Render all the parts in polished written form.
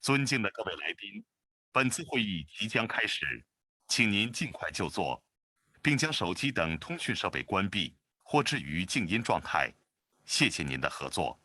尊敬的各位来宾，本次会议即将开始，请您尽快就座，并将手机等通讯设备关闭或置于静音状态。谢谢您的合作。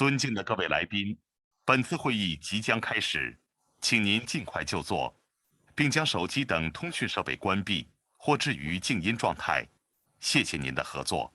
尊敬的各位来宾，本次会议即将开始，请您尽快就座，并将手机等通讯设备关闭或置于静音状态。谢谢您的合作。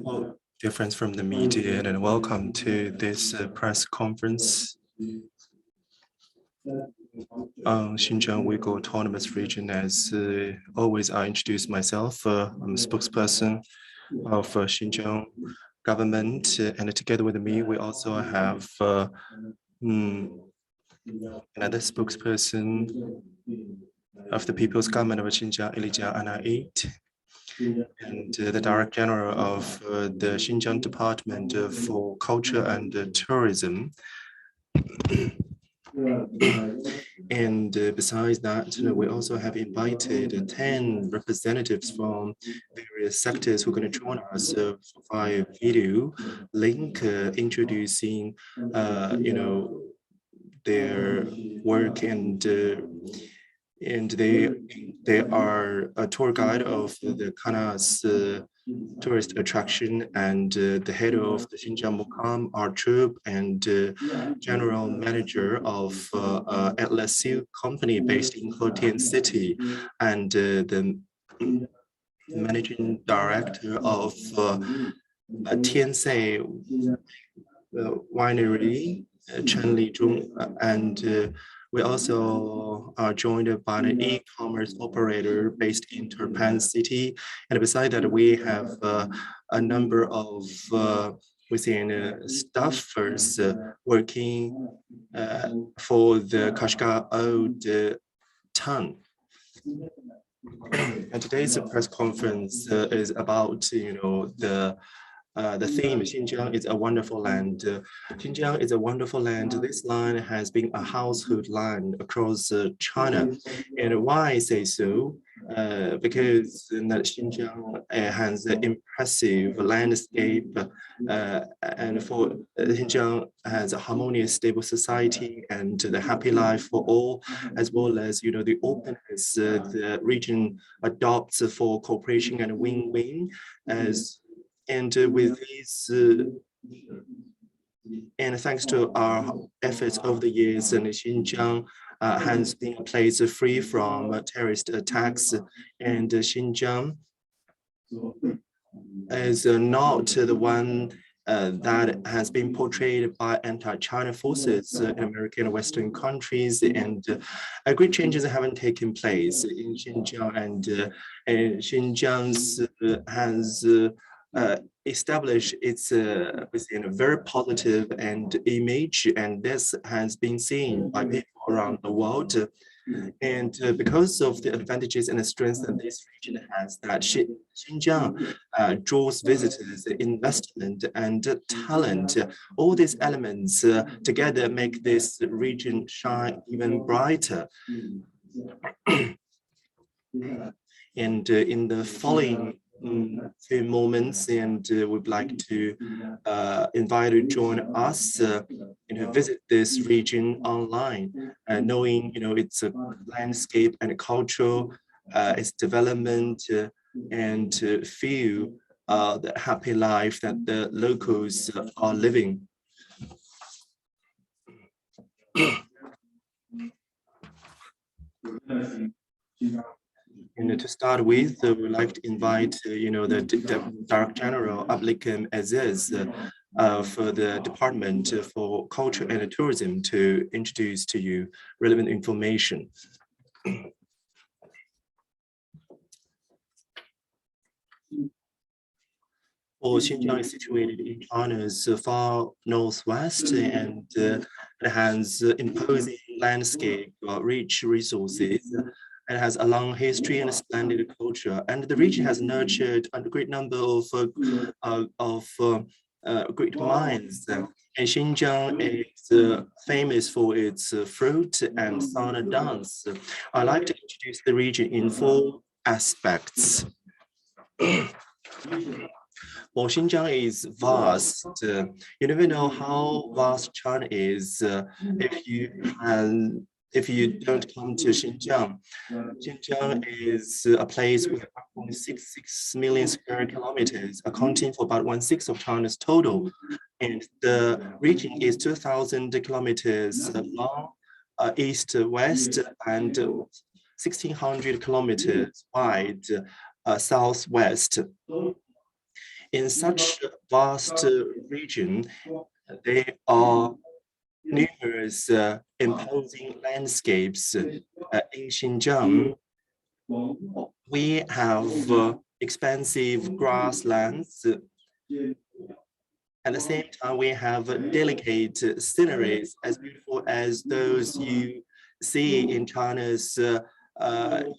Well, dear friends from the media, and welcome to this press conference on Xinjiang Uyghur Autonomous Region. As always, I introduce myself. I'm a spokesperson of Xinjiang government, and together with me, we also have another spokesperson of the People's Government of Xinjiang, Elijah Anait, and the Director General of the Xinjiang Department for Culture and Tourism. And besides that, we also have invited 10 representatives from various sectors who are going to join us via video link introducing, their work, and they are a tour guide of the Kanas tourist attraction, and the head of the Xinjiang Mukam art troupe, and general manager of Atlas Silk company based in Hotian City, and the managing director of Tiansei winery, Chen Lijun, and we also are joined by an e-commerce operator based in Turpan City. And beside that, we have a number of within staffers working for the Kashgar Old Town. And today's press conference is about, the theme, Xinjiang is a wonderful land. Xinjiang is a wonderful land. This land has been a household land across China. And why I say so? Because Xinjiang has an impressive landscape, and for Xinjiang has a harmonious, stable society and the happy life for all, as well as the openness the region adopts for cooperation and win-win. And with these, and thanks to our efforts over the years, and Xinjiang has been a place free from terrorist attacks, and Xinjiang is not the one that has been portrayed by anti-China forces in American and Western countries, and great changes haven't taken place in Xinjiang, and Xinjiang has established its within a very positive and image, and this has been seen by people around the world. And because of the advantages and the strengths that this region has, that Xinjiang draws visitors, investment, and talent. All these elements together make this region shine even brighter. And in the following few moments, and we'd like to invite you to join us visit this region online, knowing its landscape and culture, its development, and feel the happy life that the locals are living. And to start with, we'd like to invite, the Director General Ablikam Aziz for the Department for Culture and Tourism to introduce to you relevant information. Xinjiang is situated in China's far northwest, and it has imposing landscape, rich resources. It has a long history and a splendid culture, and the region has nurtured a great number of great minds. And Xinjiang is famous for its fruit and sauna dance. I'd like to introduce the region in 4 aspects. Well, Xinjiang is vast. You never know how vast China is if you don't come to Xinjiang. Xinjiang is a place with 1.66 million square kilometers, accounting for about 1/6 of China's total. And the region is 2,000 kilometers long, east-west, and 1,600 kilometers wide, southwest. In such a vast region, there are numerous imposing landscapes. In Xinjiang, we have expansive grasslands. At the same time, we have delicate sceneries as beautiful as those you see in China's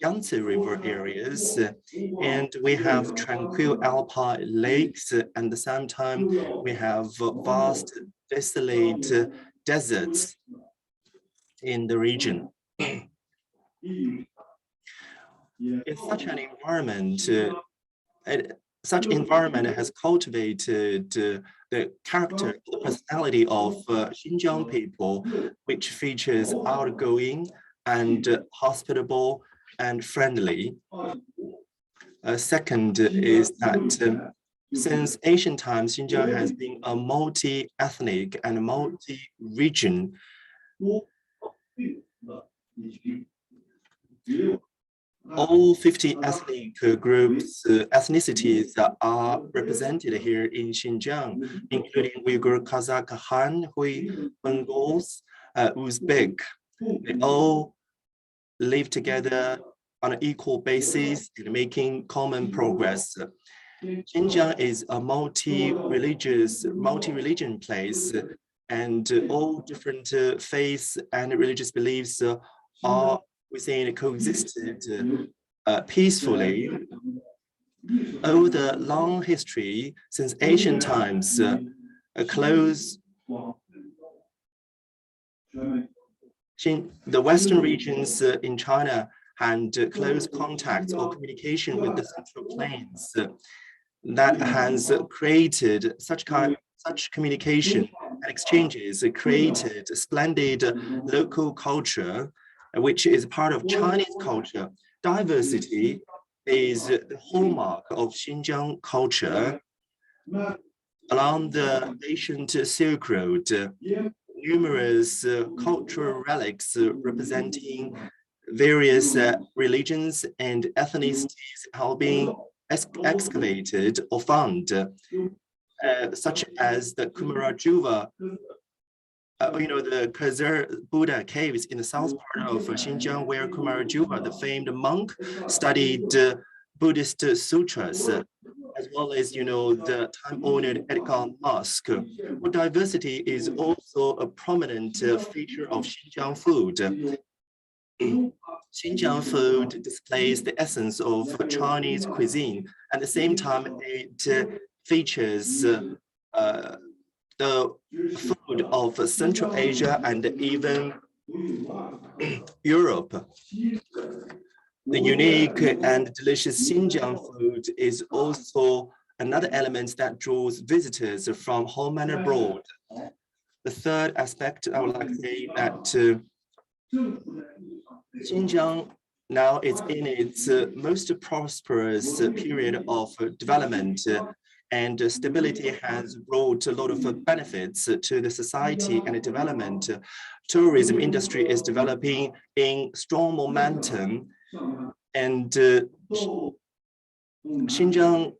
Yangtze River areas, and we have tranquil alpine lakes. At the same time, we have vast, desolate deserts in the region. In such an environment, such environment has cultivated the character, the personality of Xinjiang people, which features outgoing and hospitable and friendly. Second is that since ancient times, Xinjiang has been a multi-ethnic and multi-region. All 50 ethnic groups, ethnicities are represented here in Xinjiang, including Uyghur, Kazakh, Han, Hui, Mongols, Uzbek. They all live together on an equal basis and making common progress. Xinjiang is a multi-religion place, and all different faiths and religious beliefs are within coexisted peacefully. Over the long history, since ancient times, the Western regions in China had close contact or communication with the Central Plains. That has created such communication and exchanges, created splendid local culture, which is part of Chinese culture. Diversity is the hallmark of Xinjiang culture. Along the ancient Silk Road, numerous cultural relics representing various religions and ethnicities have been excavated or found, such as the Kumarajuva, the Khazar Buddha caves in the south part of Xinjiang, where Kumarajuva, the famed monk, studied Buddhist sutras, as well as, the time-honored Edgar Mosque. Well, diversity is also a prominent feature of Xinjiang food. Xinjiang food displays the essence of Chinese cuisine. At the same time, it features the food of Central Asia and even Europe. The unique and delicious Xinjiang food is also another element that draws visitors from home and abroad. The third aspect I would like to say that Xinjiang now is in its most prosperous period of development, and stability has brought a lot of benefits to the society and the development. Tourism industry is developing in strong momentum, and Xinjiang,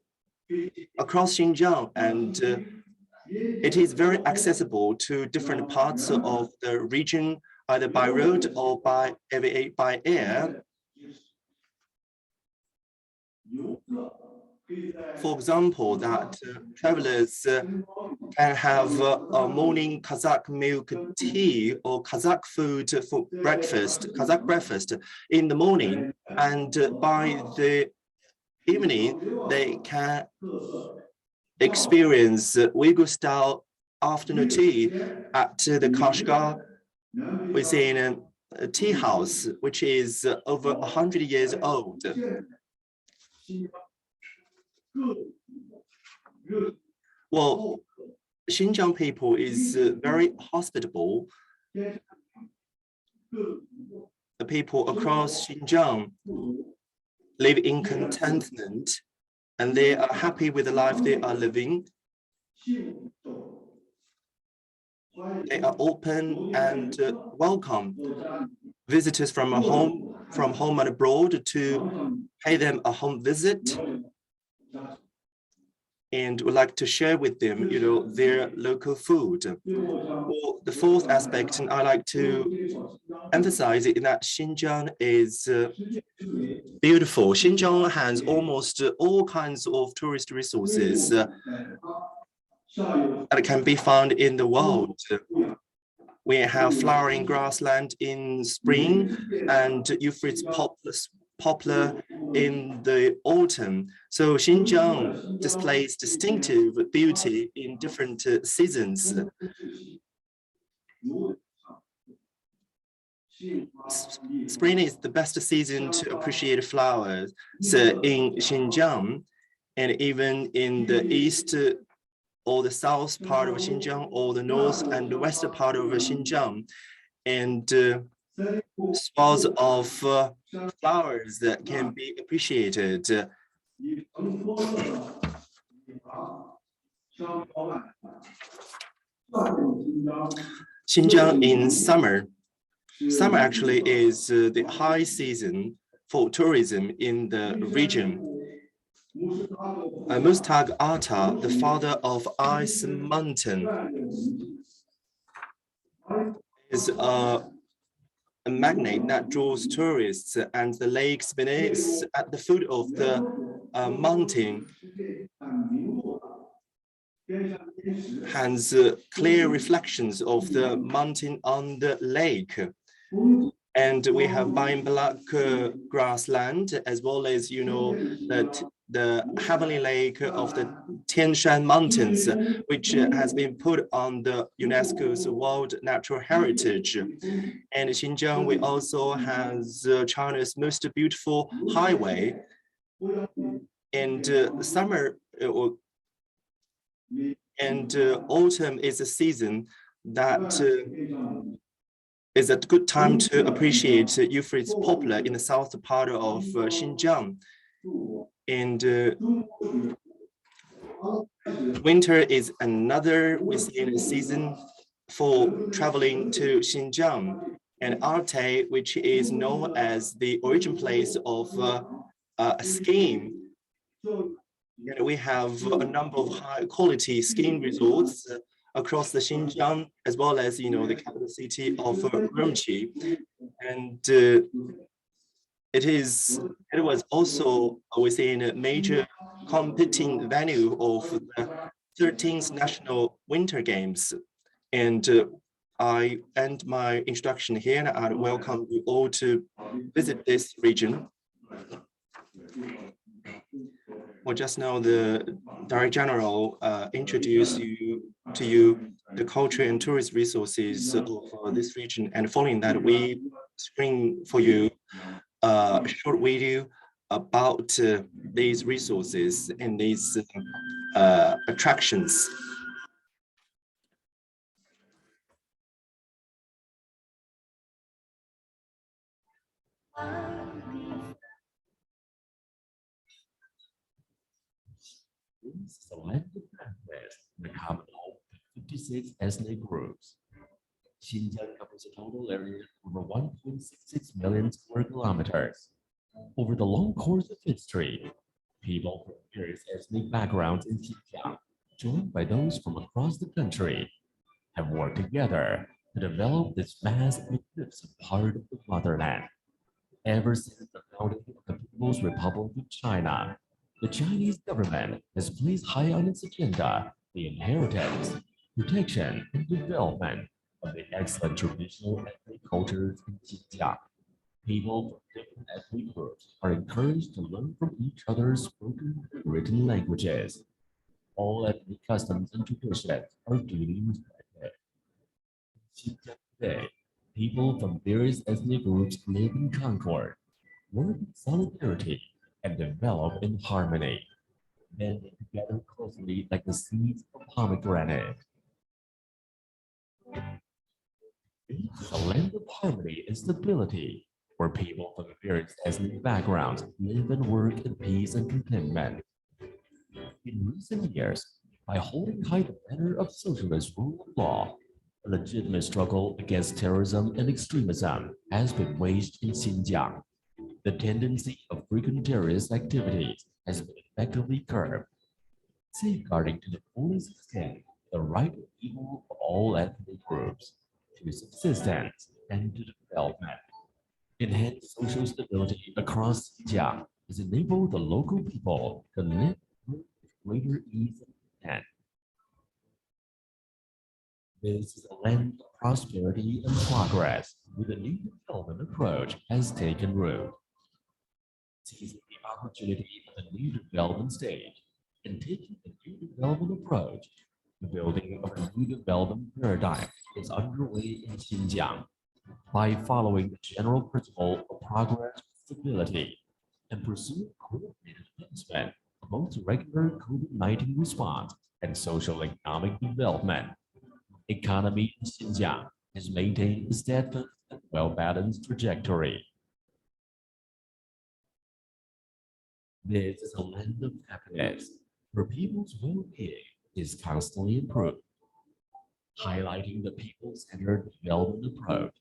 across Xinjiang, and it is very accessible to different parts of the region, either by road or by air. For example, that travelers can have a morning Kazakh milk tea or Kazakh food for breakfast, Kazakh breakfast in the morning, and by the evening, they can experience Uyghur style afternoon tea at the Kashgar within a tea house, which is over 100 years old. Well, Xinjiang people is very hospitable. The people across Xinjiang live in contentment, and they are happy with the life they are living. They are open and welcome visitors from home and abroad to pay them a home visit, and would like to share with them, their local food. Well, the fourth aspect, and I like to emphasize it, that Xinjiang is beautiful. Xinjiang has almost all kinds of tourist resources that can be found in the world. We have flowering grassland in spring and Euphrates poplar in the autumn. So Xinjiang displays distinctive beauty in different seasons. Spring is the best season to appreciate flowers. So in Xinjiang, and even in the east or the south part of Xinjiang, or the north and the western part of Xinjiang, and swaths of flowers that can be appreciated. Xinjiang in summer. Summer actually is the high season for tourism in the region. Mustag Atta, the father of Ice Mountain, is a magnet that draws tourists, and the lakes beneath at the foot of the mountain has clear reflections of the mountain on the lake. And we have vine black grassland, as well as, that the heavenly lake of the Tian Shan Mountains, which has been put on the UNESCO's World Natural Heritage. And Xinjiang, we also has China's most beautiful highway. And summer and autumn is a season that is a good time to appreciate Euphrates poplar in the south part of Xinjiang. And winter is another within a season for traveling to Xinjiang. And Altai, which is known as the origin place of skiing. And we have a number of high quality skiing resorts across the Xinjiang, as well as, the capital city of Urumqi. And it was also within a major competing venue of the 13th National Winter Games. And I end my introduction here and I welcome you all to visit this region. Well, just now the Director General introduced to you the culture and tourist resources of this region, and following that, we screen for you a short video about these resources and these attractions. This is a land of conquest, the common home to 56 ethnic groups. Xinjiang covers a total area of over 1.66 million square kilometers. Over the long course of history, people from various ethnic backgrounds in Xinjiang, joined by those from across the country, have worked together to develop this vast and magnificent part of the motherland. Ever since the founding of the People's Republic of China, the Chinese government has placed high on its agenda the inheritance, protection, and development of the excellent traditional ethnic cultures in Xinjiang. People from different ethnic groups are encouraged to learn from each other's spoken and written languages. All ethnic customs and traditions are duly respected. In Xinjiang today, people from various ethnic groups live in concord, work in solidarity, and develop in harmony, bending together closely like the seeds of pomegranate. It is a land of harmony and stability, where people from various ethnic backgrounds live and work in peace and contentment. In recent years, by holding high the banner of socialist rule of law, a legitimate struggle against terrorism and extremism has been waged in Xinjiang. The tendency of frequent terrorist activities has been effectively curbed, safeguarding to the fullest extent the right of people of all ethnic groups to subsistence and to development. Enhanced social stability across Xinjiang has enabled the local people to live with greater ease and content. This is a land of prosperity and progress, with a new development approach has taken root. Seizing the opportunity of the new development stage and taking the new development approach, the building of a new development paradigm is underway in Xinjiang. By following the general principle of progress with stability and pursuing coordinated advancement of both regular COVID-19 response and social economic development, economy in Xinjiang has maintained a steadfast and well-balanced trajectory. This is a land of happiness, where people's well-being is constantly improved. Highlighting the people-centered development approach,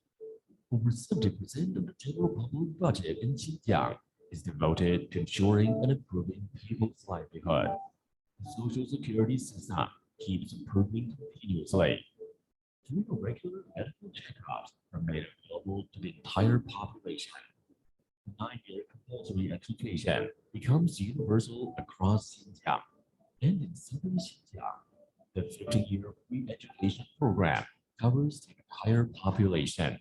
over 70% of the general public budget in Xinjiang is devoted to ensuring and improving people's livelihood. The social security system keeps improving continuously. Free regular medical checkups are made available to the entire population. 9-year compulsory education becomes universal across Xinjiang, and in southern Xinjiang, the 15-year free education program covers the entire population.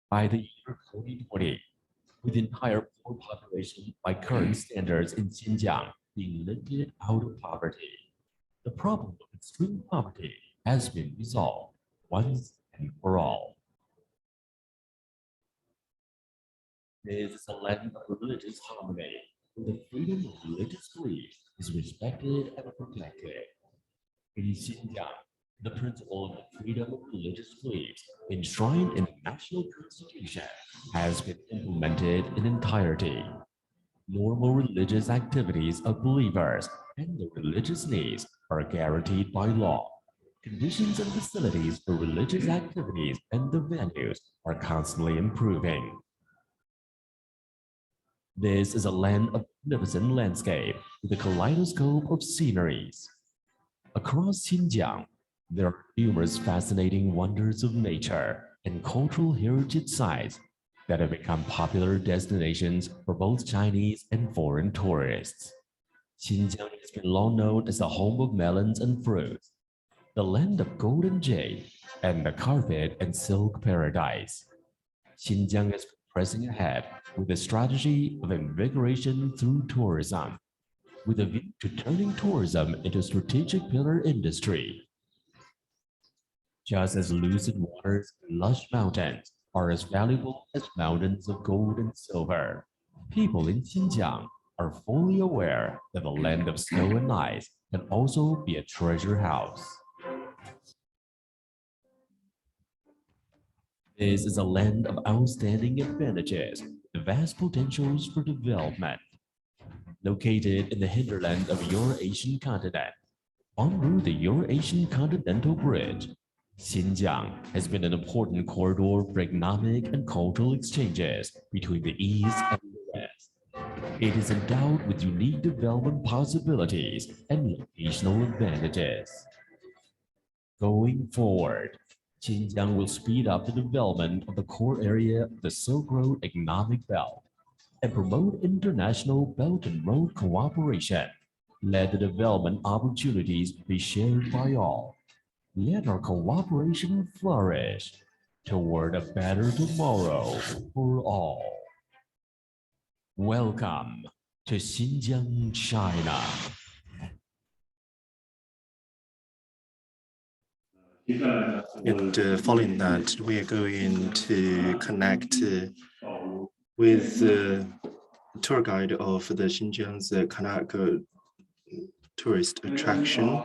By the year 2020, with the entire poor population by current standards in Xinjiang being lifted out of poverty, the problem of extreme poverty has been resolved once and for all. This is a land of religious harmony, where the freedom of religious belief is respected and protected. In Xinjiang, the principle of the freedom of religious beliefs enshrined in the national constitution has been implemented in entirety. Normal religious activities of believers and their religious needs are guaranteed by law. Conditions and facilities for religious activities and the venues are constantly improving. This is a land of magnificent landscape with a kaleidoscope of sceneries. Across Xinjiang, there are numerous fascinating wonders of nature and cultural heritage sites that have become popular destinations for both Chinese and foreign tourists. Xinjiang has been long known as the home of melons and fruits. the land of golden jade, and the carpet and silk paradise. Xinjiang is pressing ahead with a strategy of invigoration through tourism, with a view to turning tourism into a strategic pillar industry. Just as lucid waters and lush mountains are as valuable as mountains of gold and silver, people in Xinjiang are fully aware that the land of snow and ice can also be a treasure house. This is a land of outstanding advantages, with vast potentials for development. Located in the hinterland of Eurasian continent, en route the Eurasian Continental Bridge, Xinjiang has been an important corridor for economic and cultural exchanges between the East and the West. It is endowed with unique development possibilities and locational advantages. Going forward, Xinjiang will speed up the development of the core area of the Silk Road Economic Belt and promote international Belt and Road cooperation. Let the development opportunities be shared by all. Let our cooperation flourish toward a better tomorrow for all. Welcome to Xinjiang, China. And following that, we are going to connect with the tour guide of the Xinjiang's Kanak tourist attraction.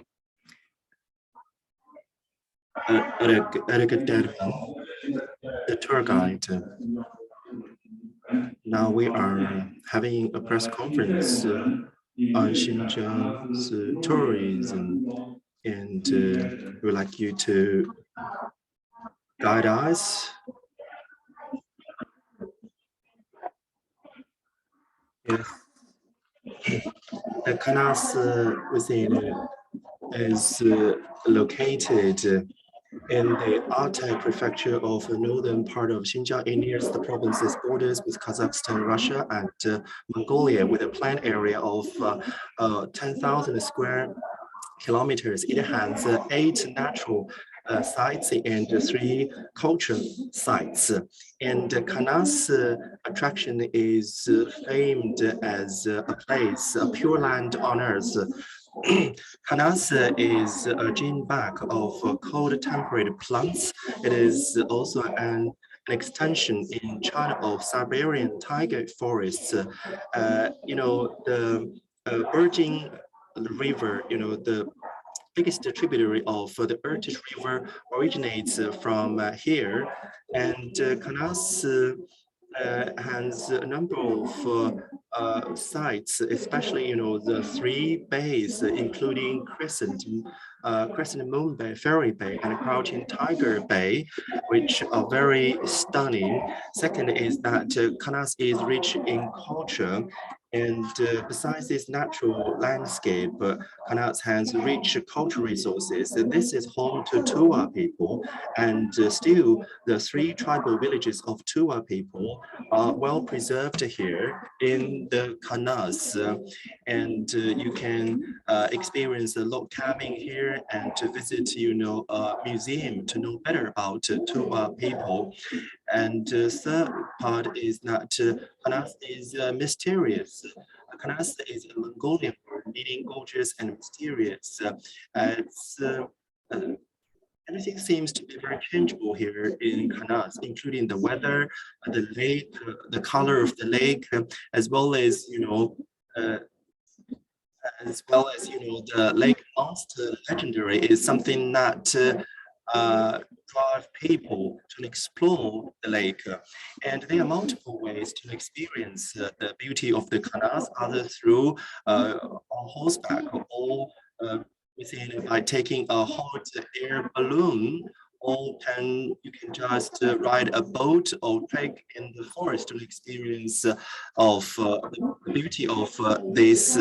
The tour guide. Now we are having a press conference on Xinjiang's tourism, and we'd like you to guide us. Yes. The Kanas within is located in the Altai prefecture of the northern part of Xinjiang. It nears the province's borders with Kazakhstan, Russia, and Mongolia, with a planned area of 10,000 square kilometers. It has 8 natural sites and 3 cultural sites. And Kanas attraction is famed as a place, a pure land on earth. Kanas is a gene bag of cold temperate plants. It is also an extension in China of Siberian tiger forests. The Virgin River, the biggest tributary of the Irtysh River originates from here, and Kanas has a number of sites, especially the 3 bays, including Crescent Moon Bay, Fairy Bay, and Crouching Tiger Bay, which are very stunning. Second is that Kanas is rich in culture. And besides this natural landscape, Kanas has rich cultural resources. And this is home to Tuwa people, and still the 3 tribal villages of Tuwa people are well preserved here in the Kanas. And you can experience log cabin here and to visit, a museum to know better about Tuwa people. And third part is that Kanas is mysterious. Kanas is a Mongolian word meaning gorgeous and mysterious. Everything seems to be very changeable here in Kanas, including the weather, the lake, the color of the lake, as well as the lake monster legendary is something that drive people to explore the lake. And there are multiple ways to experience the beauty of the Kanas, either through on horseback or by taking a hot air balloon, or you can just ride a boat or trek in the forest to experience of the beauty of this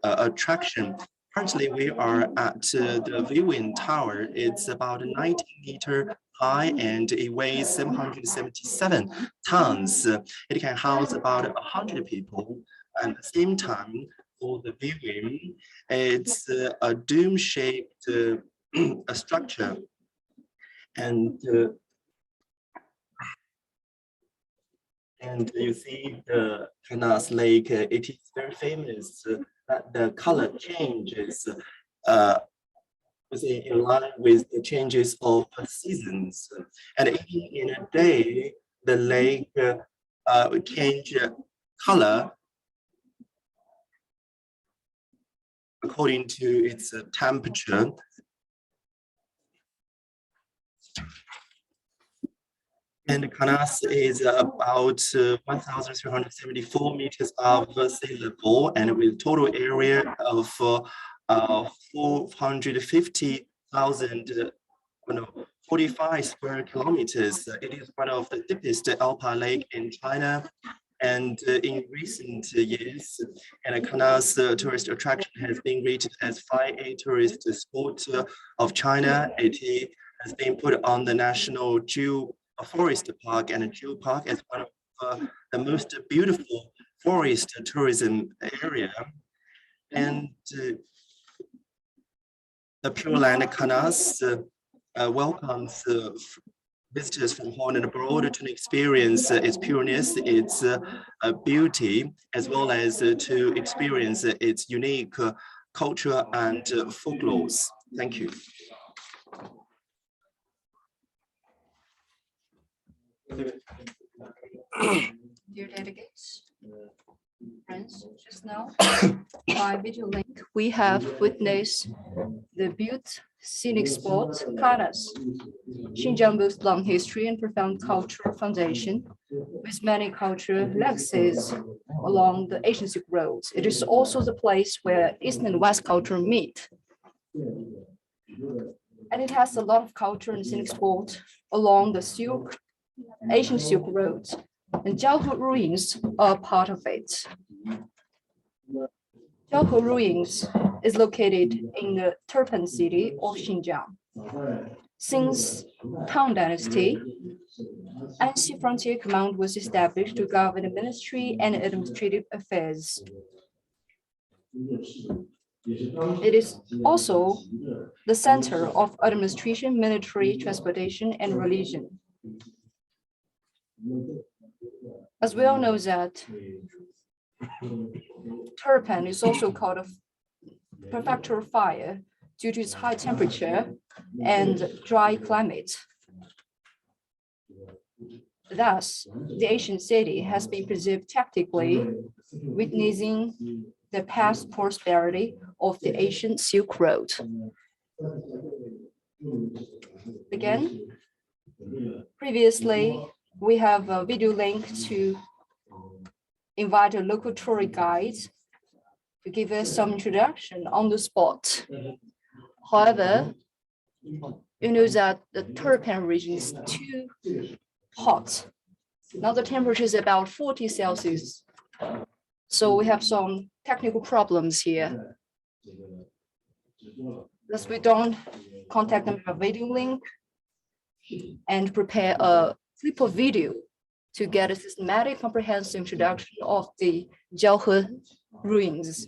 attraction. Currently, we are at the viewing tower. It's about 90-meter high and it weighs 777 tons. It can house about 100 people. At the same time, for the viewing, it's a dome-shaped a structure. And you see the Canas Lake, it is very famous that the color changes in line with the changes of seasons. And even in a day, the lake change color according to its temperature. And Canas is about 1,374 meters above sea level, and with total area of 450,000, 45 square kilometers. It is one of the deepest alpine lake in China. And in recent years, and Canas tourist attraction has been rated as 5A tourist spot of China. It has been put on the National Forest Park and Jewel Park as one of the most beautiful forest tourism area. And the Pure Land Canas welcomes visitors from home and abroad to experience its pureness, its beauty, as well as to experience its unique culture and folklore. Thank you. Dear delegates, friends, just now by video link, we have witnessed the beautiful scenic spot, Canas. Xinjiang boasts long history and profound cultural foundation, with many cultural legacies along the Asian Silk Road. It is also the place where East and West culture meet. And it has a lot of culture and scenic spot along the Asian Silk Road. And Jiaohe ruins are part of it. Jiaohe ruins is located in the Turpan city of Xinjiang. Since Tang Dynasty, Anxi Frontier Command was established to govern the ministry and administrative affairs. It is also the center of administration, military, transportation, and religion. As we all know that Turpan is also called a prefectural fire due to its high temperature and dry climate. Thus, the ancient city has been preserved tactically, witnessing the past prosperity of the ancient Silk Road. Again, previously, we have a video link to invite a local tour guide to give us some introduction on the spot. However, you know that the Turpan region is too hot. Now the temperature is about 40 Celsius. So we have some technical problems here. Thus, we don't contact them with a video link and prepare a clip of video to get a systematic, comprehensive introduction of the Jiaohe ruins.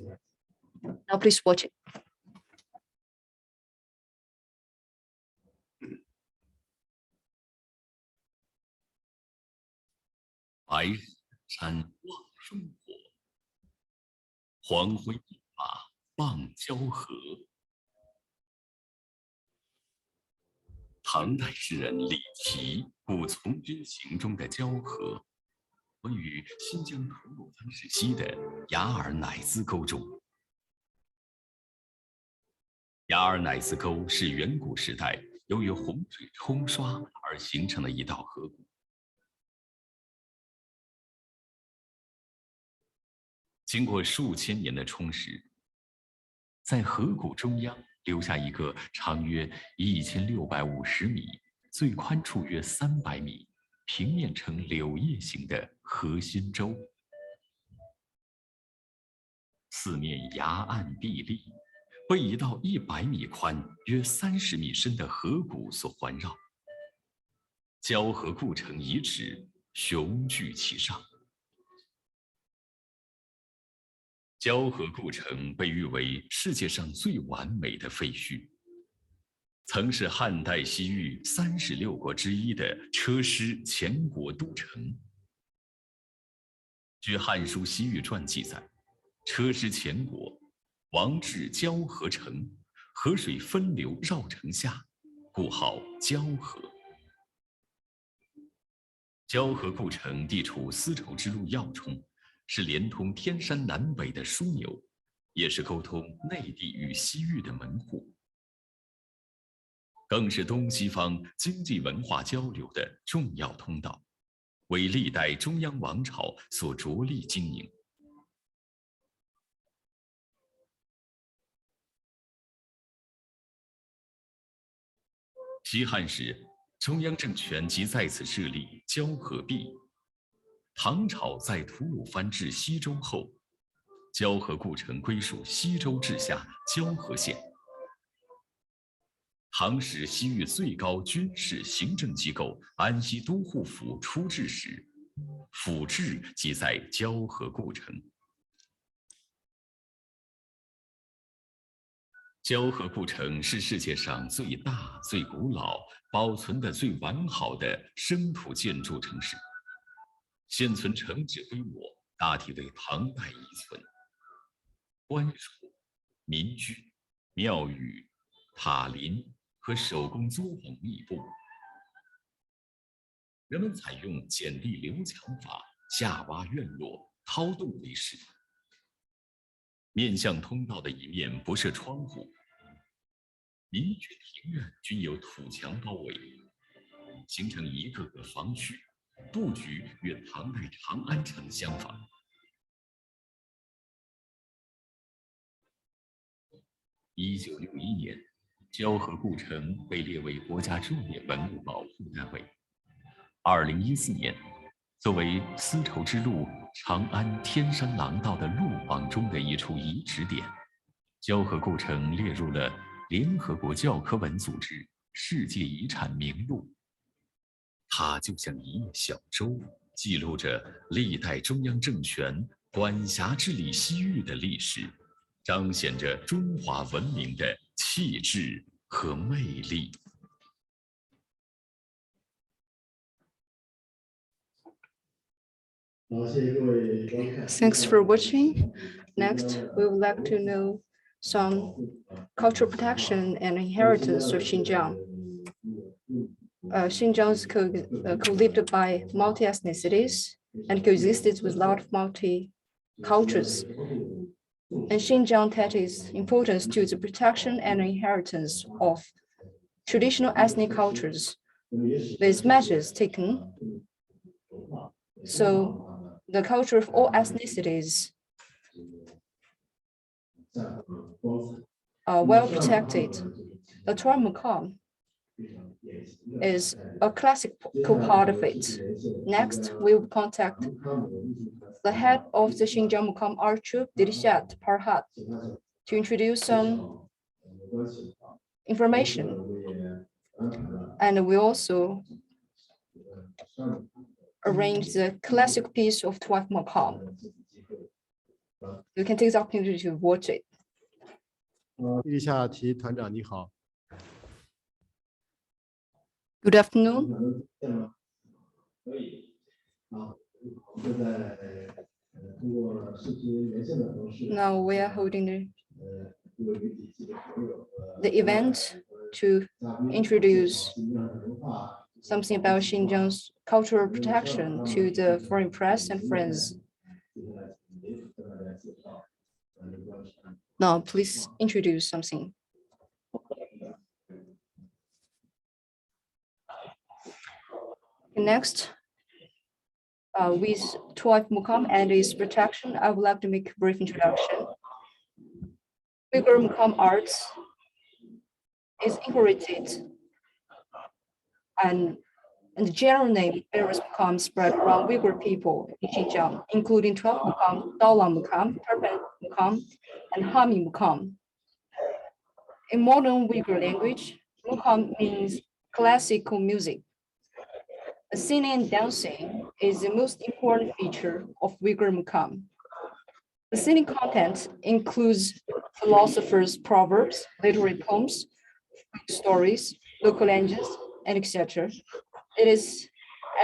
Now, please watch it. 白山望生火，黄昏一马傍交河。唐代诗人李琦《故从军行》中的交河，位于新疆吐鲁番市西的雅尔乃斯沟中。雅尔乃斯沟是远古时代由于洪水冲刷而形成的一道河谷。 经过数千年的冲蚀，在河谷中央留下一个长约1650米、最宽处约300米、平面呈柳叶形的河心洲，四面崖岸壁立，被一道100米宽、约30米深的河谷所环绕。交河故城遗址雄踞其上。 交河故城被誉为世界上最完美的废墟。曾是汉代西域36国之一的车师前国都城。据《汉书·西域传》记载，车师前国，王至交河城，河水分流绕城下，故号交河。交河故城地处丝绸之路要冲，是连通天山南北的枢纽，也是沟通内地与西域的门户，更是东西方经济文化交流的重要通道，为历代中央王朝所着力经营。西汉时，中央政权即在此设立交河壁。唐朝在吐鲁番至西周后，交河故城归属西周治下交河县。唐时西域最高军事行政机构安西都护府出治时，府治即在交河故城。交河故城是世界上最大、最古老、保存的最完好的生土建筑城市。现存城址规模大体为唐代遗存，官署、民居、庙宇、塔林和手工作坊密布。人们采用剪地留墙法，下挖院落，掏洞为室。面向通道的一面不设窗户，民居庭院均有土墙包围，形成一个个房区，布局与唐代长安城相仿。1961年，交河故城被列为国家重点文物保护单位。2014年，作为丝绸之路长安天山廊道的路网中的一处遗址点，交河故城列入了联合国教科文组织世界遗产名录。它就像一叶小舟，记录着历代中央政权管辖治理西域的历史，彰显着中华文明的气质和魅力。Thanks for watching. Next, we would like to know some cultural protection and inheritance of Xinjiang. Xinjiang is co-lived by multi-ethnicities and coexisted with a lot of multi-cultures. And Xinjiang attaches importance to the protection and inheritance of traditional ethnic cultures. With measures taken, so the culture of all ethnicities are well protected. The Tuar Maqam is a classical part of it. Next, we will contact the head of the Xinjiang Maqam Art Troupe, Dirishat Parhat, to introduce some information. And we also arrange the classic piece of Tuar Maqam. You can take the opportunity to watch it. 伊丽莎提团长你好。 Good afternoon. Now we are holding the event to introduce something about Xinjiang's cultural protection to the foreign press and friends. Now, please introduce something. Next, with Tuar Maqam and its protection, I would like to make a brief introduction. Uyghur Maqam arts is inherited, and the general name various Maqam spread around Uyghur people in Xinjiang, including 12 Maqam, Daolang Maqam, Turban Maqam, and Hami Maqam. In modern Uyghur language, Maqam means classical music. Singing and dancing is the most important feature of Uyghur Maqam. The singing content includes philosophers' proverbs, literary poems, stories, local languages, and etc. It is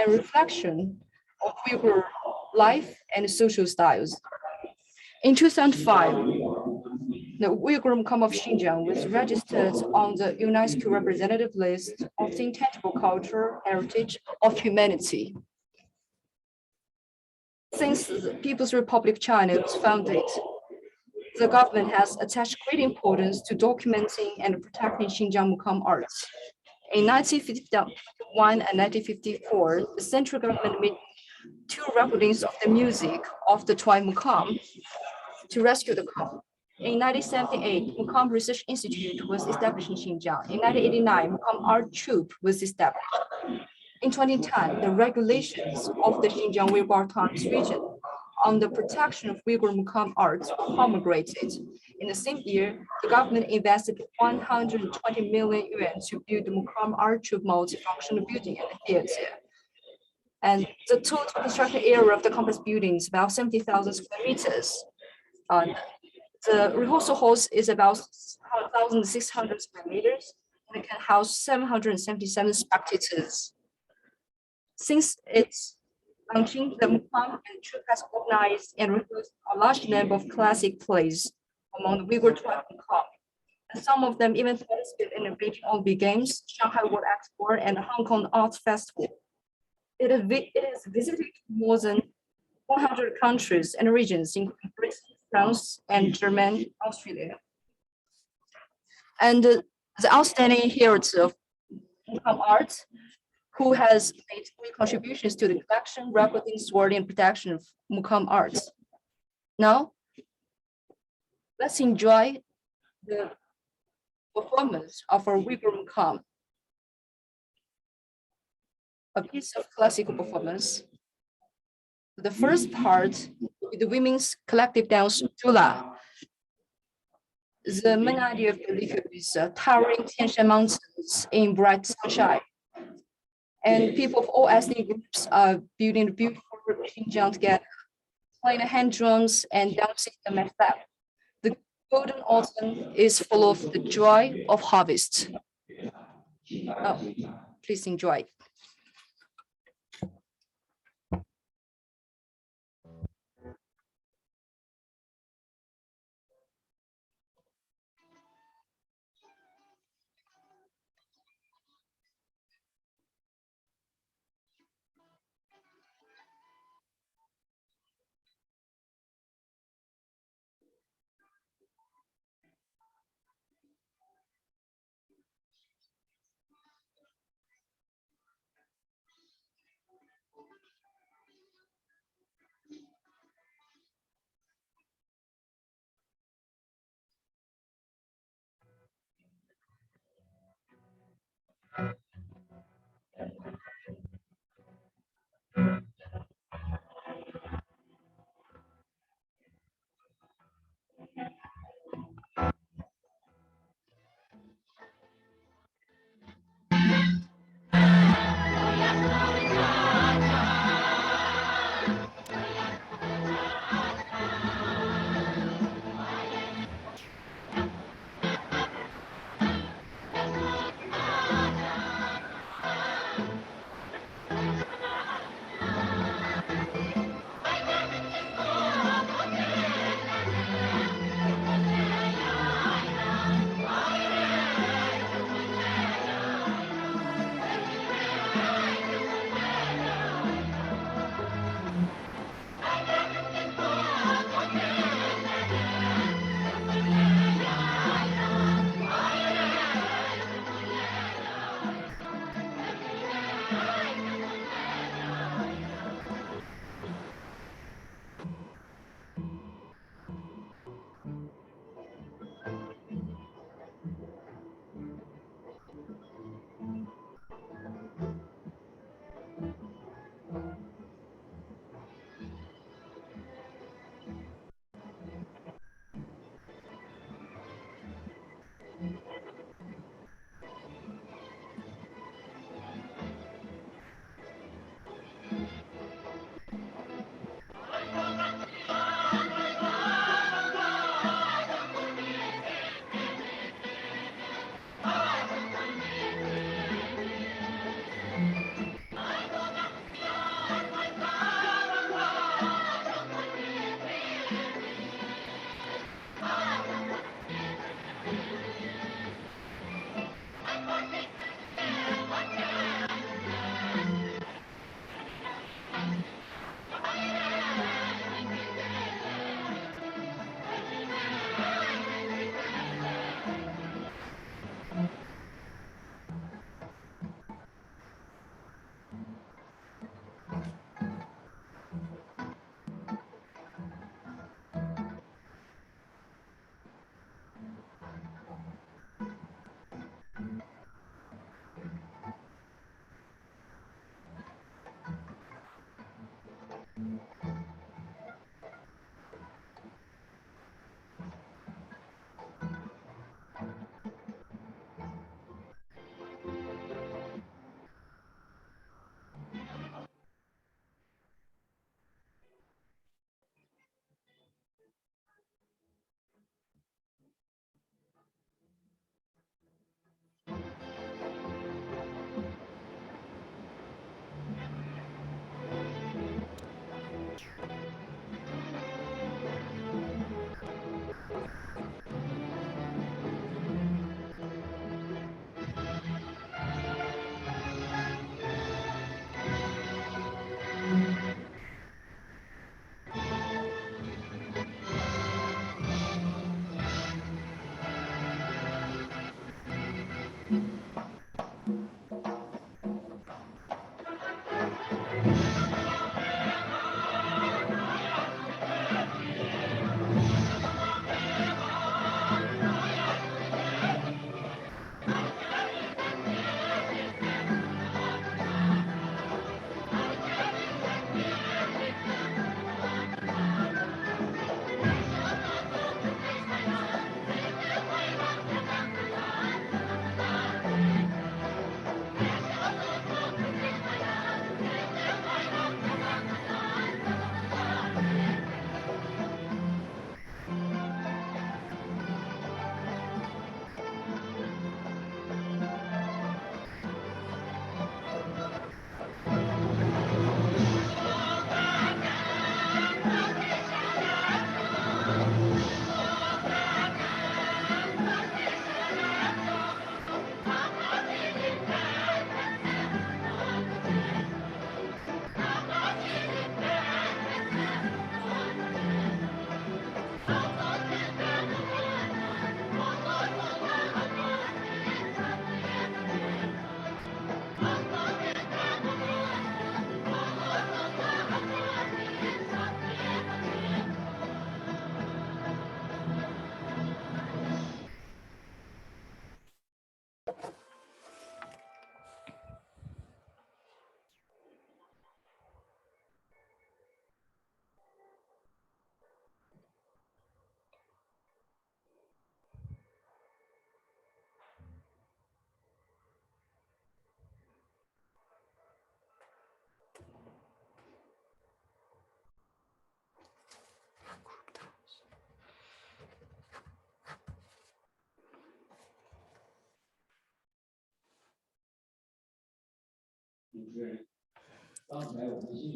a reflection of Uyghur life and social styles. In 2005, the Uyghur Mukam of Xinjiang was registered on the UNESCO representative list of the intangible cultural heritage of humanity. Since the People's Republic of China was founded, the government has attached great importance to documenting and protecting Xinjiang Mukam arts. In 1951 and 1954, the central government made 2 recordings of the music of the tribe Mukam to rescue the Mukam. In 1978, Mukam Research Institute was established in Xinjiang. In 1989, Mukam Art Troupe was established. In 2010, the regulations of the Xinjiang Uyghur Autonomous Region on the protection of Uyghur Mukam arts were promulgated. In the same year, the government invested 120 million yuan to build the Mukam Art Troupe multifunctional building and theater. And the total construction area of the complex building is about 70,000 square meters. The rehearsal hall is about 1,600 square meters, and it can house 777 spectators. Since its launching, the Mukam and Troupe has organized and rehearsed a large number of classic plays among the Uyghur tribe Mukam. And some of them even participated in the Beijing Olympic Games, Shanghai World Expo, and Hong Kong Art Festival. It is visited more than 100 countries and regions, including Britain, France, and Germany, Australia. And the outstanding heritage of Mukam art, who has made great contributions to the collection, recording, storing, and protection of Mukam arts. Now, let's enjoy the performance of our Uyghur Mukam, a piece of classical performance. The first part, the women's collective dance Jula. The main idea of the liquor is towering Tianshan mountains in bright sunshine. And people of all ethnic groups are building the beautiful Xinjiang together, playing the hand drums and dancing the method. The golden autumn is full of the joy of harvest. Oh, please enjoy.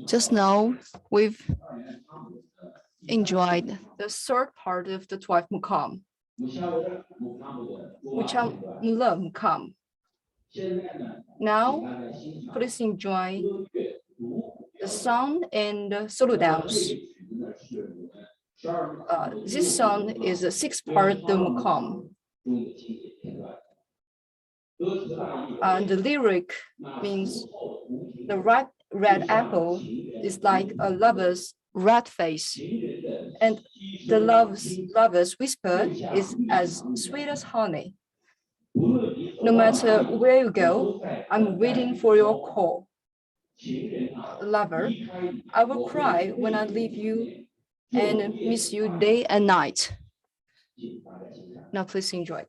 Just now, we've enjoyed the third part of the 12 Mukam, Mukam. Now, please enjoy the song and solo dance. This song is a 6-part of the Mukam. And the lyric means the red apple is like a lover's red face, and the lover's whisper is as sweet as honey. No matter where you go, I'm waiting for your call. Lover, I will cry when I leave you and miss you day and night. Now please enjoy.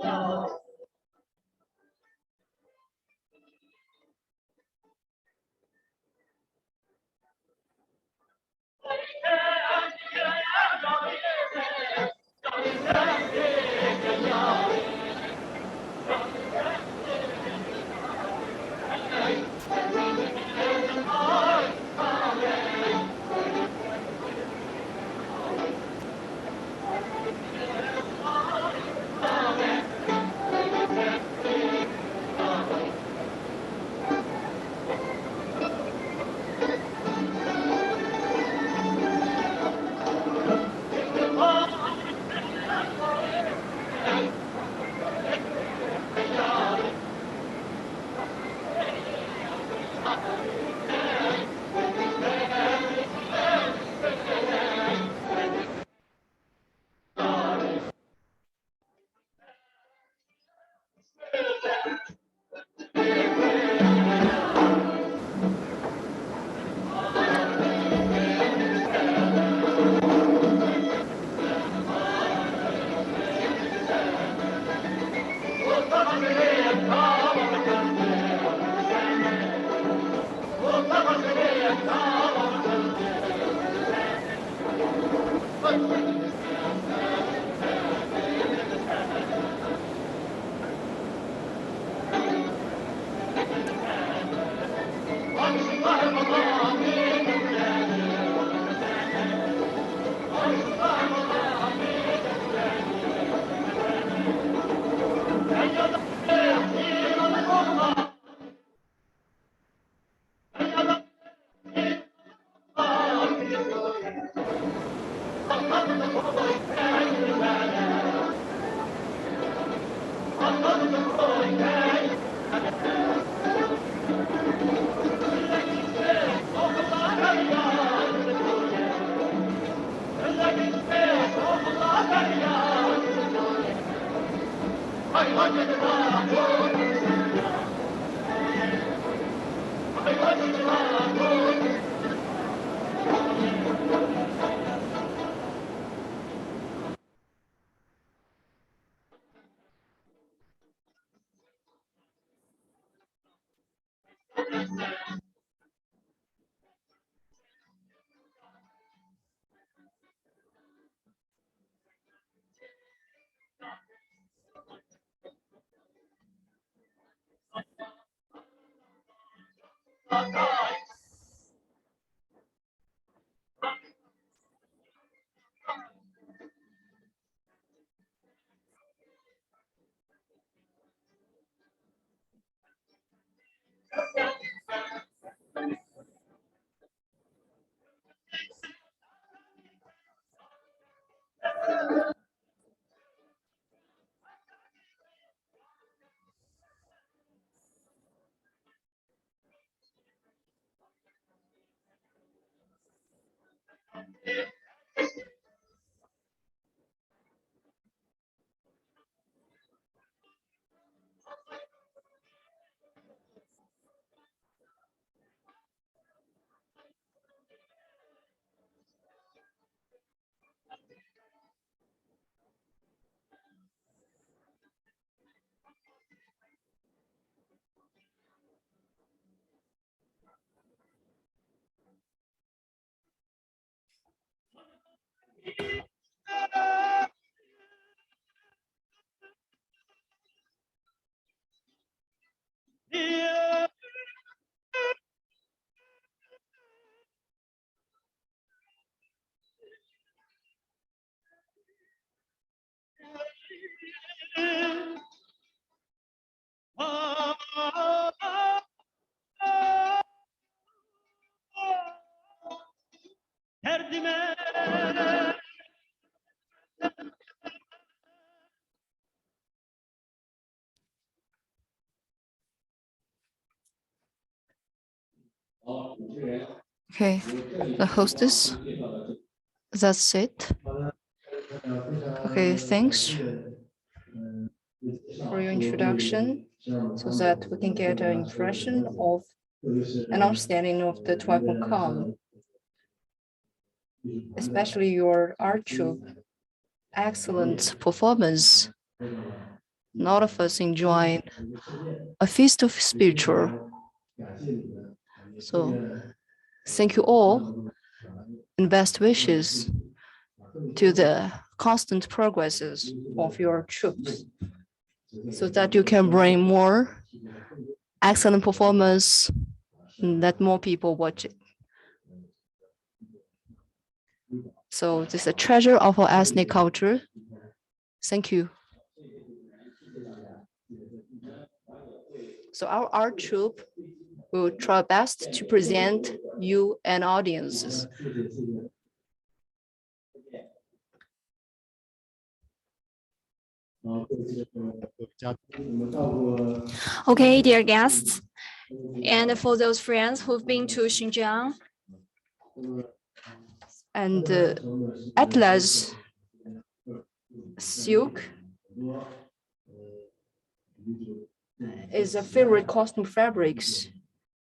啊。Okay, the hostess. That's it. Okay, thanks for your introduction so that we can get an impression of an understanding of the tribal calm, especially your art troupe. Excellent performance. None of us enjoyed a feast of spiritual. So thank you all and best wishes to the constant progresses of your troops so that you can bring more excellent performance and that more people watch it. So this is a treasure of our ethnic culture. Thank you. So our art troupe will try best to present you and audiences. Okay, dear guests, and for those friends who've been to Xinjiang, And Atlas silk is a favorite costume fabrics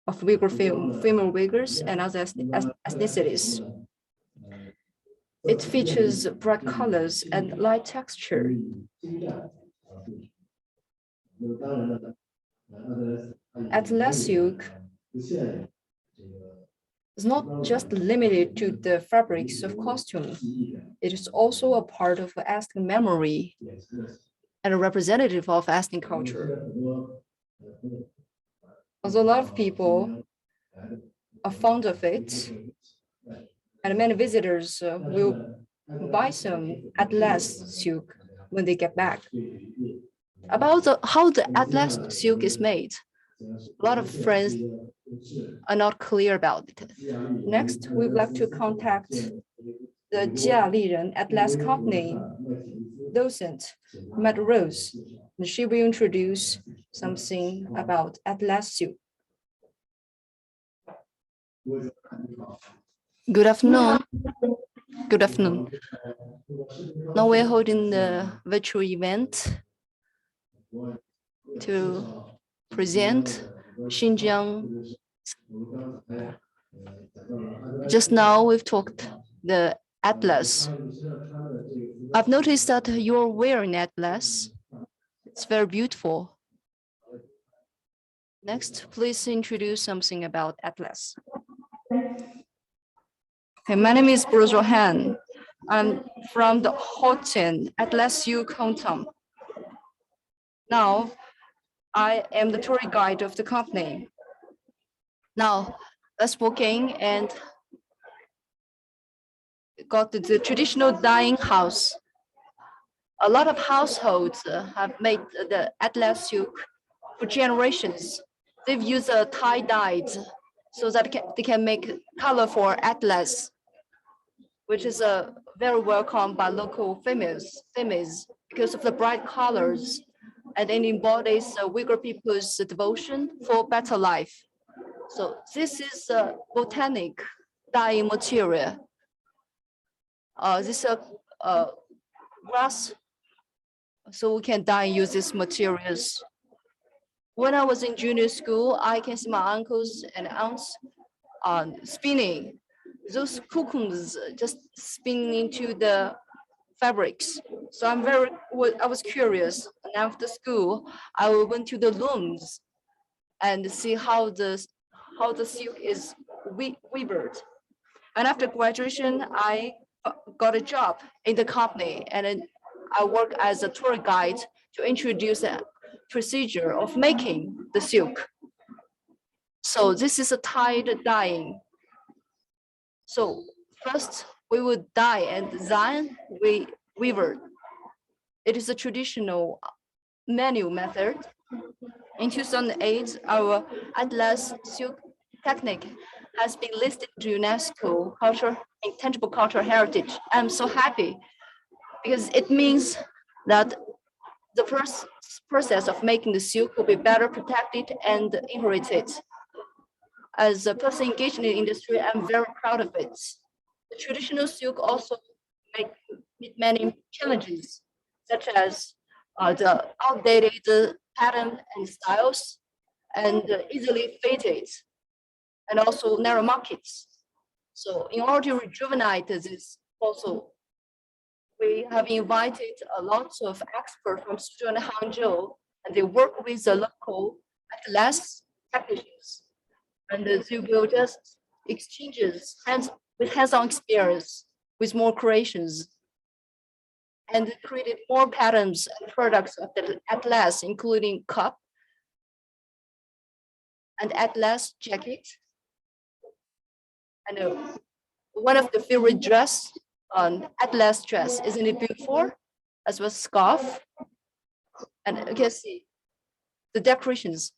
of Uyghur female Uyghurs and other ethnicities. It features bright colors and light texture. Atlas silk is not just limited to the fabrics of costume. It is also a part of ethnic memory and a representative of ethnic culture. Although a lot of people are fond of it, and many visitors will buy some Atlas silk when they get back. About how the Atlas silk is made, a lot of friends are not clear about it. Next, we would like to contact the Jia Liren Atlas Company docent, Matt Rose, and she will introduce something about Atlas silk. Good afternoon. Good afternoon. Now we're holding the virtual event to present Xinjiang. Just now we've talked the Atlas. I've noticed that you're wearing Atlas. It's very beautiful. Next, please introduce something about Atlas. Okay, my name is Bruce Han. I'm from the Hoten Atlas U Hometown. Now, I am the tour guide of the company. Now, let's walk in and got the traditional dyeing house. A lot of households have made the Atlas silk for generations. They've used tie-dyes so that they can make colorful Atlas, which is very welcome by local females because of the bright colors, and it embodies Uyghur people's devotion for better life. So this is a botanic dyeing material. This is a grass, so we can dye and use these materials. When I was in junior school, I can see my uncles and aunts spinning. Those cocoons just spin into the fabrics. So I was curious. And after school, I went to the looms and see how the silk is weaved. And after graduation, I got a job in the company, and then I work as a tour guide to introduce a procedure of making the silk. So this is a tied dyeing. So first we would dye and then we weave it. It is a traditional manual method. In 2008, our Atlas silk technique has been listed to UNESCO Intangible Cultural Heritage. I'm so happy because it means that the first process of making the silk will be better protected and inherited. As a person engaged in the industry, I'm very proud of it. The traditional silk also meet many challenges, such as the outdated pattern and styles, and easily faded, and also narrow markets. So in order to rejuvenate this, also we have invited a lot of experts from Suzhou and Hangzhou, and they work with the local Atlas technicians, and they will just exchanges with hands-on experience with more creations, and created more patterns and products of the Atlas, including cup and Atlas jacket, and one of the favorite dress on Atlas dress, isn't it beautiful? As well as scarf, and you can see the decorations.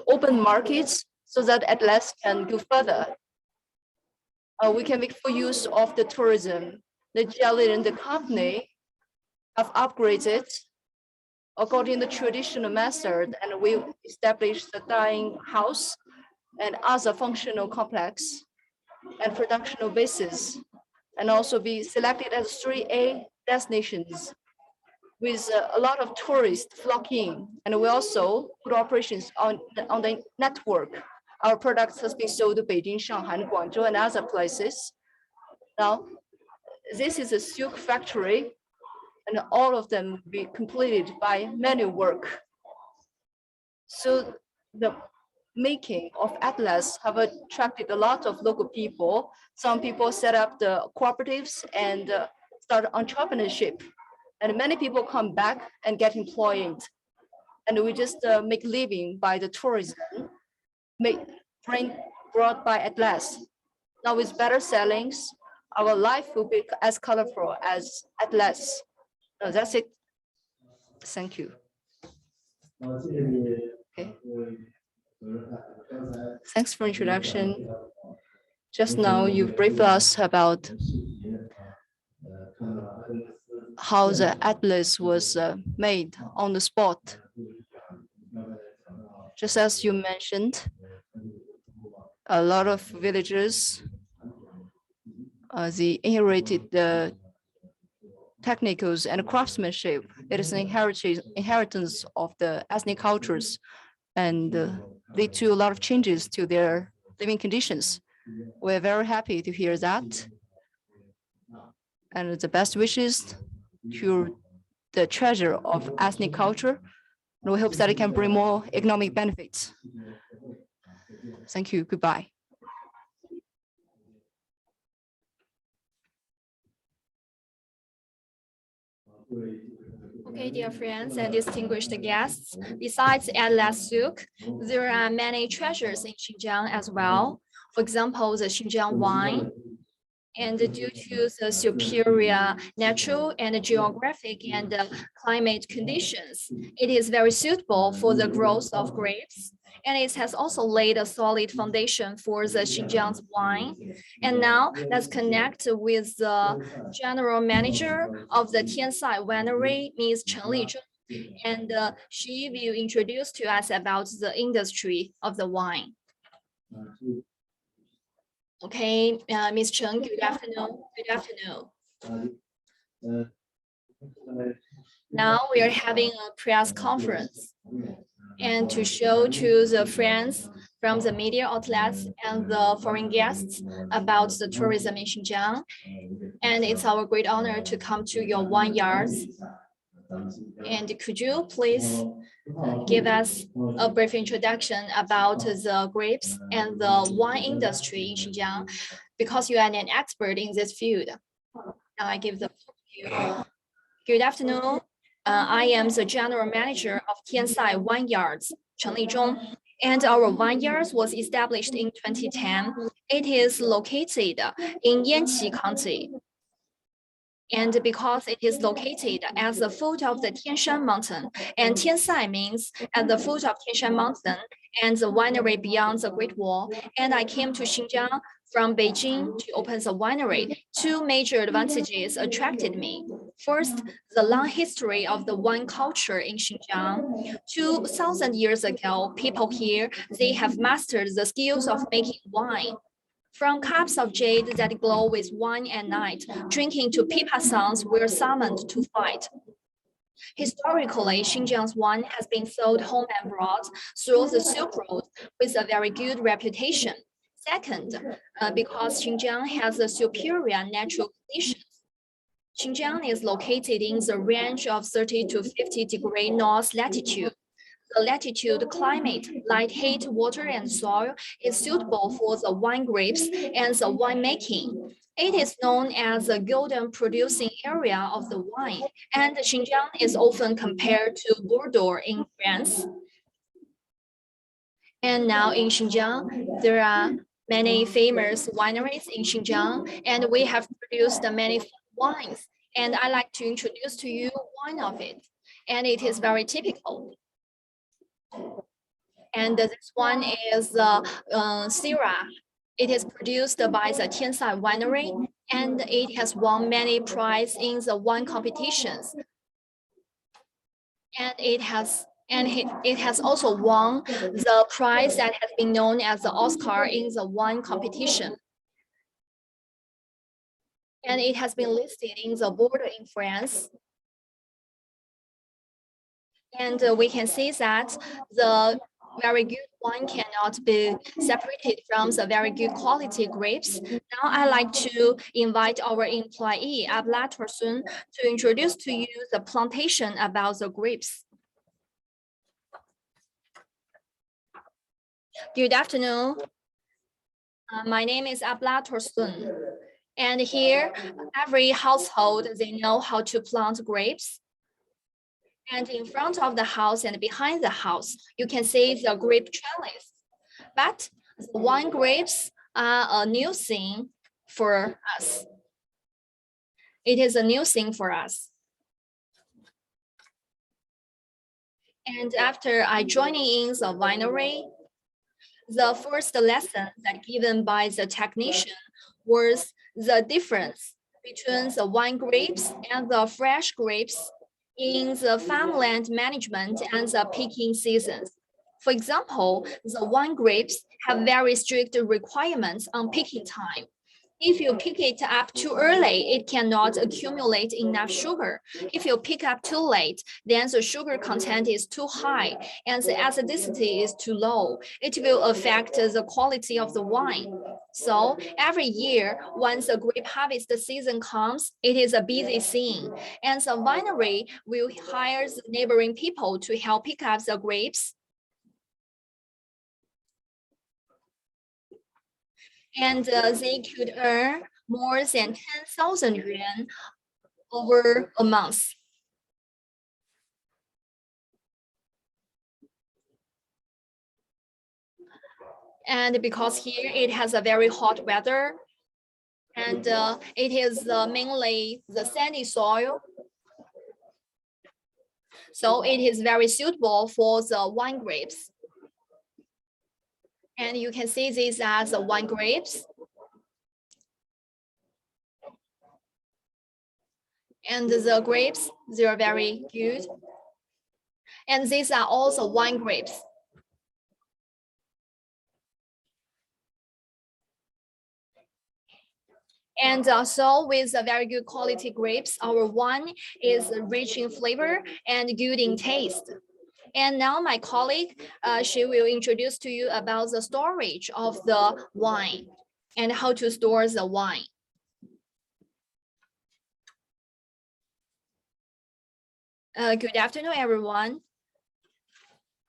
Open markets so that Atlas can go further. We can make full use of the tourism. The Jelly and the company have upgraded according to the traditional method, and we established the dyeing house and other functional complex and productional bases, and also be selected as 3A destinations with a lot of tourists flocking. And we also put operations on the network. Our products has been sold to Beijing, Shanghai, and Guangzhou, and other places. Now, this is a silk factory, and all of them will be completed by manual work. So the making of Atlas have attracted a lot of local people. Some people set up the cooperatives and start entrepreneurship. And many people come back and get employed. And we just make living by the tourism brought by Atlas. Now with better sellings, our life will be as colorful as Atlas. No, that's it. Thank you. Okay. Thanks for introduction. Just now you briefed us about how the atlas was made on the spot. Just as you mentioned, a lot of villagers, they inherited the technicals and craftsmanship. It is an inheritance of the ethnic cultures and lead to a lot of changes to their living conditions. We're very happy to hear that. And the best wishes to the treasure of ethnic culture. And we hope that it can bring more economic benefits. Thank you. Goodbye. Okay, dear friends and distinguished guests, besides Atlas Souk, there are many treasures in Xinjiang as well. For example, the Xinjiang wine. And due to the superior natural and geographic and climate conditions, it is very suitable for the growth of grapes. And it has also laid a solid foundation for the Xinjiang's wine. And now let's connect with the general manager of the Tiansai Winery, Ms. Chen Lijun. And she will introduce to us about the industry of the wine. Okay, Ms. Chen, good afternoon. Good afternoon. Now we are having a press conference and to show to the friends from the media outlets and the foreign guests about the tourism in Xinjiang. And it's our great honor to come to your vineyards. And could you please give us a brief introduction about the grapes and the wine industry in Xinjiang, because you are an expert in this field. Now I give the floor to you. Good afternoon. I am the general manager of Tiansai Vineyards, Chen Lijun, and our vineyards was established in 2010. It is located in Yanqi County. And because it is located at the foot of the Tianshan Mountain, and Tiansai means at the foot of Tianshan Mountain, and the winery beyond the Great Wall. And I came to Xinjiang from Beijing to open the winery. Two major advantages attracted me. First, the long history of the wine culture in Xinjiang. 2,000 years ago, people here, they have mastered the skills of making wine. From cups of jade that glow with wine at night, drinking to pipa sounds we're summoned to fight. Historically, Xinjiang's wine has been sold home and abroad through the Silk Road with a very good reputation. Second, because Xinjiang has a superior natural conditions. Xinjiang is located in the range of 30 to 50 degree north latitude. The latitude, climate, light, heat, water, and soil is suitable for the wine grapes and the winemaking. It is known as the golden producing area of the wine, and Xinjiang is often compared to Bordeaux in France. And now in Xinjiang, there are many famous wineries in Xinjiang, and we have produced many wines. And I like to introduce to you one of it, and it is very typical. And this one is Syrah. It is produced by the Tiansai Winery, and it has won many prizes in the wine competitions. And it has also won the prize that has been known as the Oscar in the wine competition. And it has been listed in the Bordeaux in France. And we can see that the very good wine cannot be separated from the very good quality grapes. Now I'd like to invite our employee, Abla Torsun, to introduce to you the plantation about the grapes. Good afternoon. My name is Abla Torsun. And here, every household, they know how to plant grapes. And in front of the house and behind the house, you can see the grape trellis. But the wine grapes are a new thing for us. It is a new thing for us. And after I joining in the winery, the first lesson that given by the technician was the difference between the wine grapes and the fresh grapes in the farmland management and the picking seasons. For example, the wine grapes have very strict requirements on picking time. If you pick it up too early, it cannot accumulate enough sugar. If you pick up too late, then the sugar content is too high and the acidity is too low. It will affect the quality of the wine. So every year, once the grape harvest season comes, it is a busy scene. And the winery will hire the neighboring people to help pick up the grapes. And they could earn more than 10,000 yuan over a month. And because here it has a very hot weather, and it is mainly the sandy soil, so it is very suitable for the wine grapes. And you can see these as the wine grapes. And the grapes, they are very good. And these are also wine grapes. And so with a very good quality grapes, our wine is rich in flavor and good in taste. And now my colleague, she will introduce to you about the storage of the wine and how to store the wine. Good afternoon, everyone.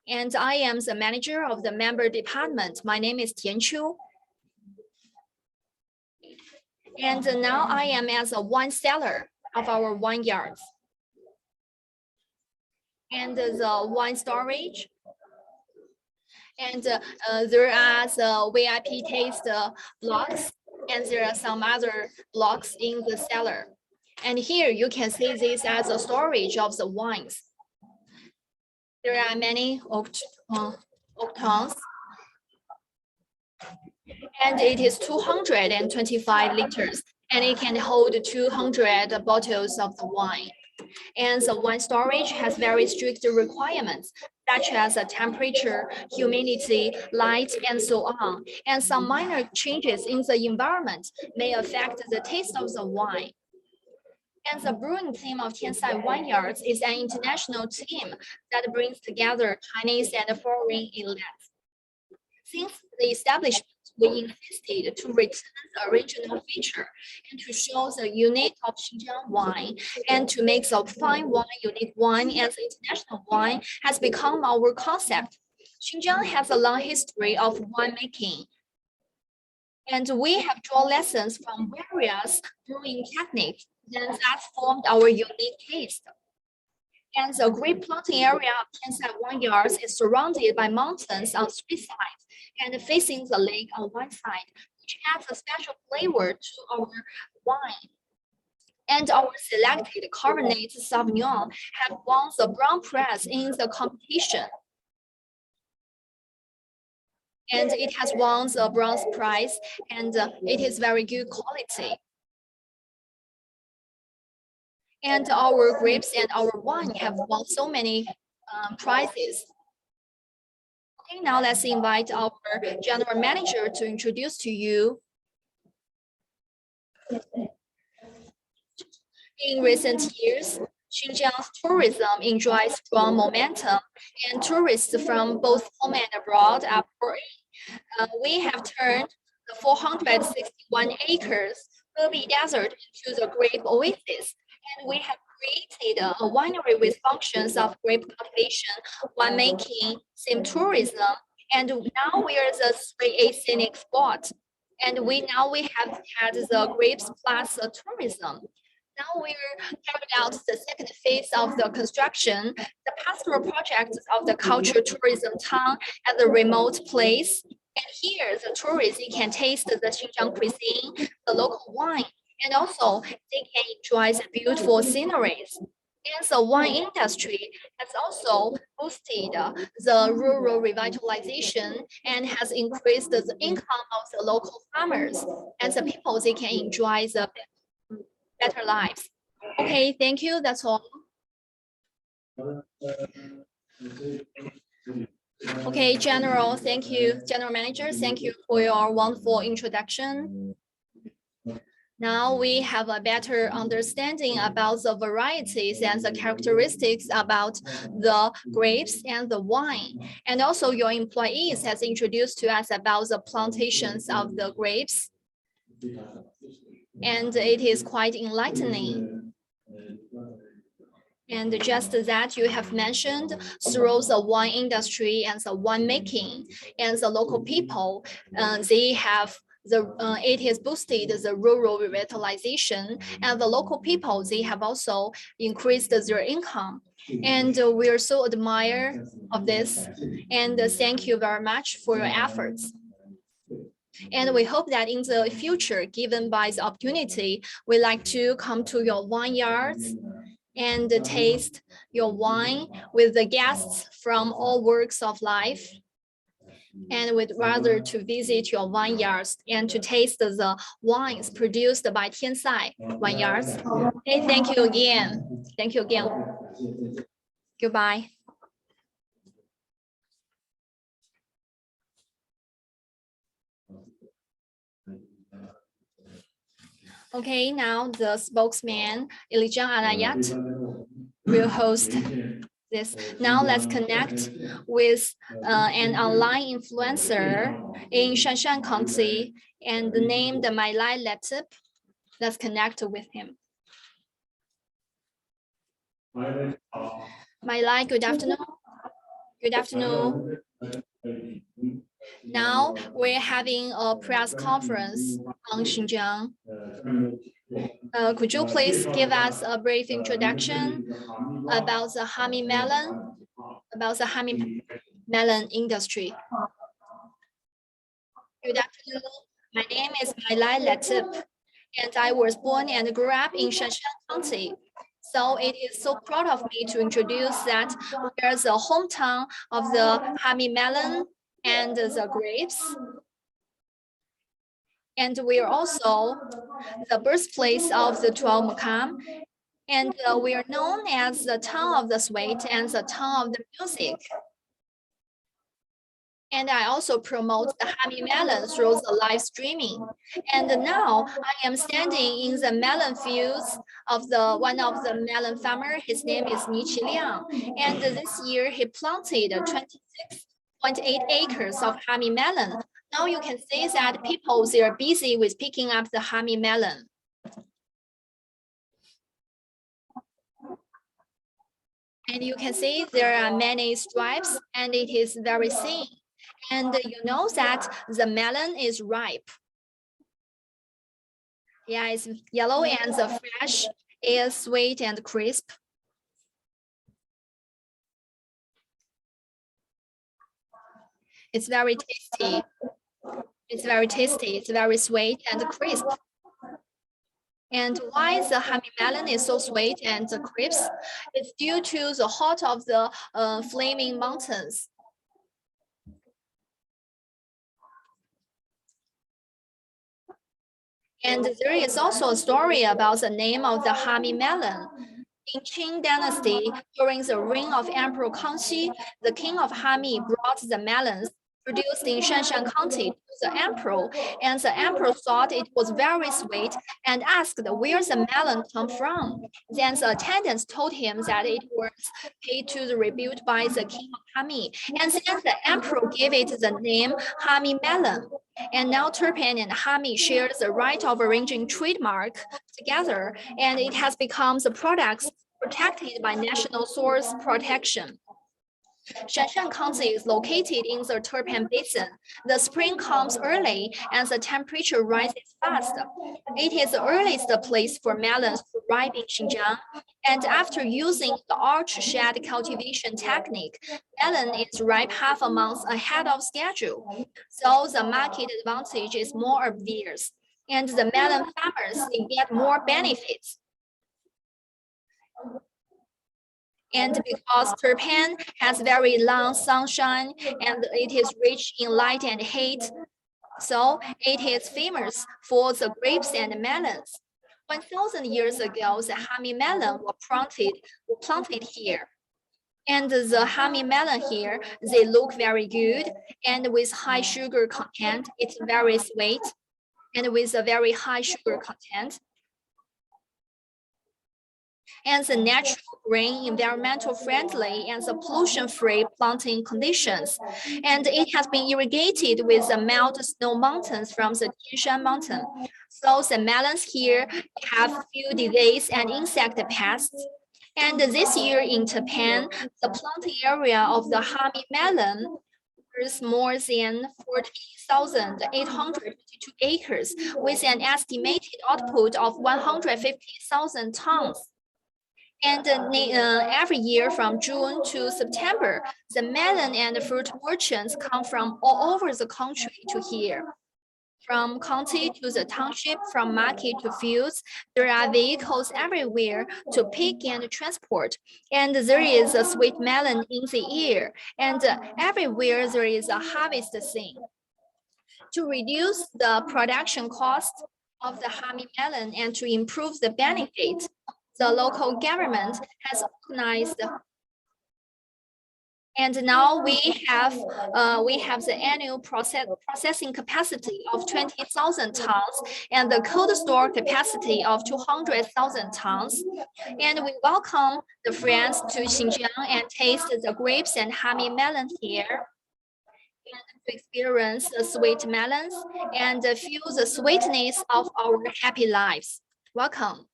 And I am the manager of the member department. My name is Tian Chu. And now I am as a wine seller of our vineyards. And the wine storage. And there are the VIP taste blocks, and there are some other blocks in the cellar. And here you can see this as a storage of the wines. There are many oak tons. And it is 225 liters, and it can hold 200 bottles of the wine. And the wine storage has very strict requirements, such as the temperature, humidity, light, and so on. And some minor changes in the environment may affect the taste of the wine. And the brewing team of Tiansai Vineyards is an international team that brings together Chinese and foreign elites. Since the establishment, we insisted to retain the original feature and to show the unique of Xinjiang wine, and to make the fine wine unique wine as international wine has become our concept. Xinjiang has a long history of winemaking, and we have drawn lessons from various brewing techniques that formed our unique taste. And the grape planting area of Tiansai Vineyards is surrounded by mountains on three sides and facing the lake on one side, which adds a special flavor to our wine. And our selected Cabernet Sauvignon have won the Brown Prize in the competition. And it has won the bronze prize, and it is very good quality. And our grapes and our wine have won so many prizes. Okay, now let's invite our general manager to introduce to you. In recent years, Xinjiang's tourism enjoys strong momentum, and tourists from both home and abroad are pouring. We have turned the 461 acres Gobi Desert into the grape oasis, and we have created a winery with functions of grape cultivation, winemaking, sim tourism, And now we are the 3A scenic spot. And we have had the grapes plus tourism. Now we're carrying out the second phase of the construction, the pastoral project of the cultural tourism town at the remote place. And here, the tourists can taste the Xinjiang cuisine, the local wine, and also they can enjoy the beautiful sceneries. And the wine industry has also boosted the rural revitalization and has increased the income of the local farmers, and the people, they can enjoy the better lives. Okay, thank you. That's all. Okay, General, thank you. General Manager, thank you for your wonderful introduction. Now we have a better understanding about the varieties and the characteristics about the grapes and the wine. And also your employees has introduced to us about the plantations of the grapes. And it is quite enlightening. And just that you have mentioned through the wine industry and the wine making and the local people, they have it has boosted the rural revitalization, and the local people, they have also increased their income. And we are so admire of this. And thank you very much for your efforts. And we hope that in the future, given by the opportunity, we like to come to your vineyards and taste your wine with the guests from all walks of life. And we'd rather to visit your vineyards and to taste the wines produced by Tiansai vineyards. Okay, thank you again. Thank you again. Goodbye. Okay, now the spokesman, Elijah Anayat, will host this. Now let's connect with an online influencer in Shanshan County and named Mailai Letip. Let's connect with him. Mailai, good afternoon. Good afternoon. Now we're having a press conference on Xinjiang. Could you please give us a brief introduction about the honey melon, industry? Good afternoon. My name is Mailai Letip, and I was born and grew up in Shanshan County. So it is so proud of me to introduce that there's a hometown of the honey melon and the grapes. And we are also the birthplace of the 12 Makam. And we are known as the town of the sweet and the town of the music. And I also promote the honey melon through the live streaming. And now I am standing in the melon fields of one of the melon farmer. His name is Liang. And this year he planted 26.8 acres of honey melon. Now you can see that people, they are busy with picking up the honey melon. And you can see there are many stripes and it is very thin. And you know that the melon is ripe. Yeah, it's yellow and the flesh is sweet and crisp. It's very tasty. It's very tasty. It's very sweet and crisp. And why the honey melon is so sweet and crisp? It's due to the heat of the flaming mountains. And there is also a story about the name of the honey melon. In Qing Dynasty, during the reign of Emperor Kangxi, the king of Hami brought the melons produced in Shanshan County to the emperor, and the emperor thought it was very sweet and asked where the melon come from. Then the attendants told him that it was paid to the tribute by the king of Hami, and then the emperor gave it the name Hami melon. And now Turpan and Hami share the right of origin trademark together, and it has become the products protected by national source protection. Xinjiang County is located in the Turpan Basin. The spring comes early and the temperature rises fast. It is the earliest place for melons to ripe in Xinjiang. And after using the arch shed cultivation technique, melon is ripe half a month ahead of schedule. So the market advantage is more obvious. And the melon farmers, they get more benefits. And because Turpan has very long sunshine and it is rich in light and heat, so it is famous for the grapes and melons. 1,000 years ago, the honey melon were planted here. And the honey melon here, they look very good and with high sugar content. It's very sweet and with a very high sugar content. And the natural green, environmental friendly, and the pollution-free planting conditions. And it has been irrigated with the mild snow mountains from the Tianshan mountain. So the melons here have few disease and insect pests. And this year in Japan, the planting area of the honey melon is more than 40,852 acres with an estimated output of 150,000 tons. And every year from June to September, the melon and fruit merchants come from all over the country to here. From county to the township, from market to fields, there are vehicles everywhere to pick and transport. And there is a sweet melon in the air. And everywhere there is a harvest scene. To reduce the production cost of the honey melon and to improve the benefit, the local government has organized, and now we have the annual processing capacity of 20,000 tons and the cold store capacity of 200,000 tons. And we welcome the friends to Xinjiang and taste the grapes and honey melon here, and to experience the sweet melons and feel the sweetness of our happy lives. Welcome.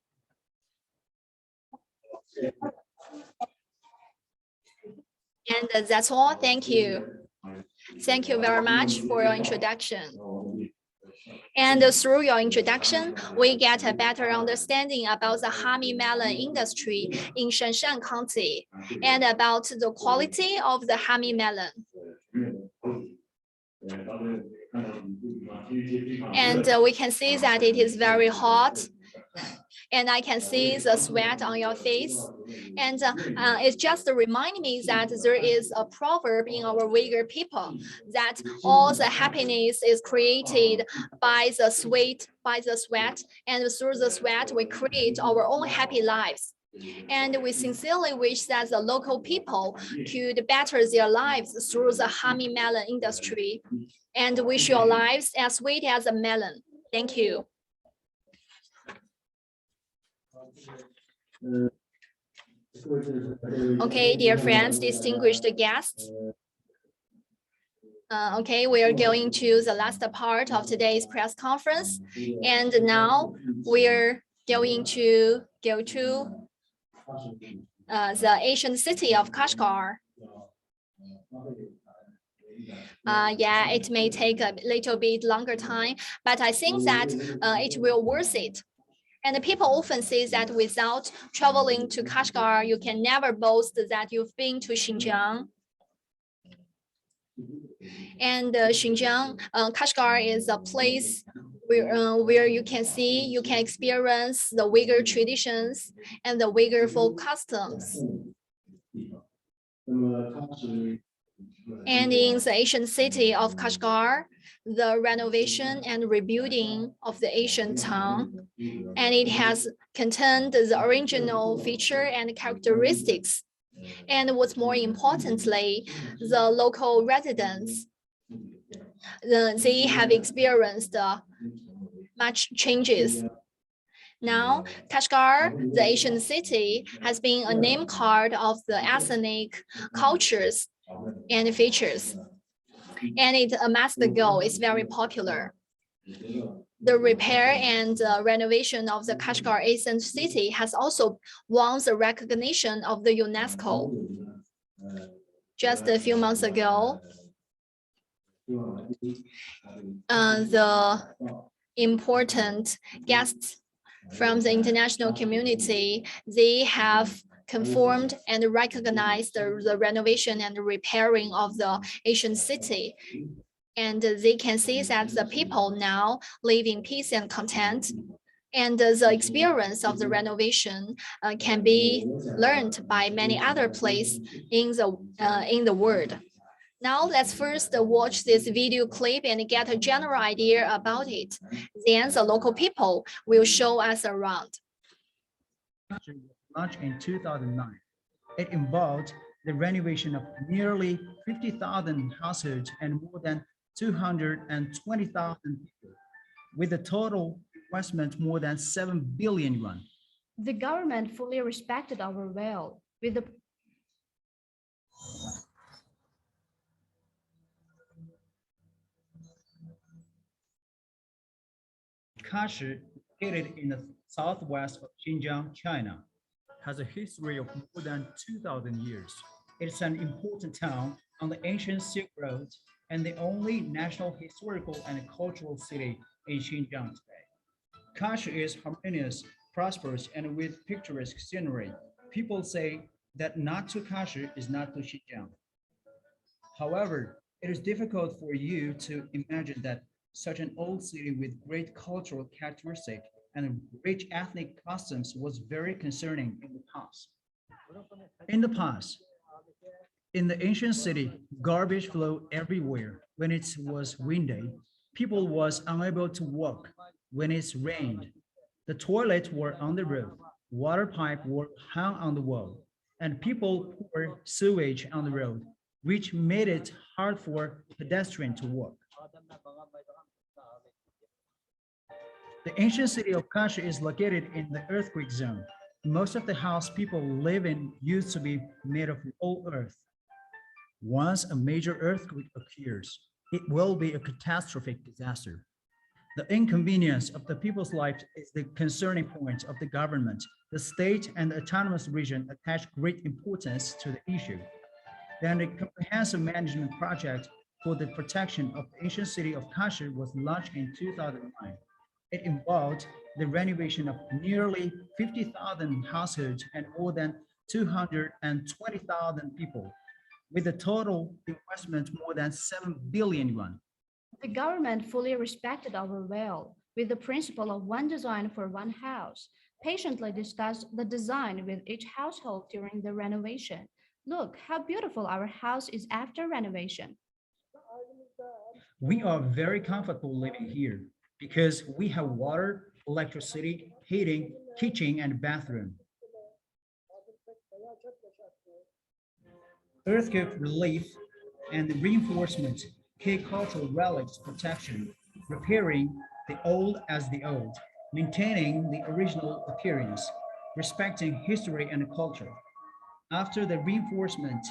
And that's all. Thank you. Thank you very much for your introduction. And through your introduction, we get a better understanding about the honey melon industry in Xinjiang County and about the quality of the honey melon. And we can see that it is very hot. And I can see the sweat on your face. And it just reminds me that there is a proverb in our Uyghur people that all the happiness is created by the sweat, and through the sweat we create our own happy lives. And we sincerely wish that the local people could better their lives through the honey melon industry, and wish your lives as sweet as a melon. Thank you. Okay, dear friends, distinguished guests. Okay, we are going to the last part of today's press conference. And now we're going to go to the ancient city of Kashgar. Yeah, it may take a little bit longer time, but I think that it will worth it. And people often say that without traveling to Kashgar, you can never boast that you've been to Xinjiang. And Xinjiang, Kashgar is a place where you can experience the Uyghur traditions and the Uyghur folk customs. And in the ancient city of Kashgar, the renovation and rebuilding of the ancient town, and it has contained the original feature and characteristics. And what's more importantly, the local residents, they have experienced much changes. Now, Kashgar, the ancient city, has been a name card of the ethnic cultures and features. And it must go is very popular. The repair and renovation of the Kashgar ancient city has also won the recognition of the UNESCO. Just a few months ago, the important guests from the international community, they have confirmed and recognized the renovation and repairing of the ancient city. And they can see that the people now live in peace and content. And the experience of the renovation can be learned by many other places in the world. Now let's first watch this video clip and get a general idea about it. Then the local people will show us around. Launched in 2009. It involved the renovation of nearly 50,000 households and more than 220,000 people, with a total investment more than 7 billion yuan. The government fully respected our will with the Kashi, located in the southwest of Xinjiang, China, has a history of more than 2,000 years. It's an important town on the ancient Silk Road and the only national historical and cultural city in Xinjiang today. Kashi is harmonious, prosperous, and with picturesque scenery. People say that not to Kashi is not to Xinjiang. However, it is difficult for you to imagine that such an old city with great cultural characteristics and rich ethnic customs was very concerning in the past. In the past, in the ancient city, garbage flowed everywhere. When it was windy, people was unable to walk. When it's rained, the toilets were on the roof, water pipe were hung on the wall, and people poured sewage on the road, which made it hard for pedestrians to walk. The ancient city of Kashi is located in the earthquake zone. Most of the house people live in used to be made of old earth. Once a major earthquake occurs, it will be a catastrophic disaster. The inconvenience of the people's life is the concerning point of the government. The state and the autonomous region attach great importance to the issue. Then a comprehensive management project for the protection of the ancient city of Kashi was launched in 2009. It involved the renovation of nearly 50,000 households and more than 220,000 people, with a total investment more than 7 billion yuan. The government fully respected our will with the principle of one design for one house, patiently discussed the design with each household during the renovation. Look how beautiful our house is after renovation. We are very comfortable living here because we have water, electricity, heating, kitchen, and bathroom. Earthquake relief and reinforcement, key cultural relics protection, repairing the old as the old, maintaining the original appearance, respecting history and culture. After the reinforcement,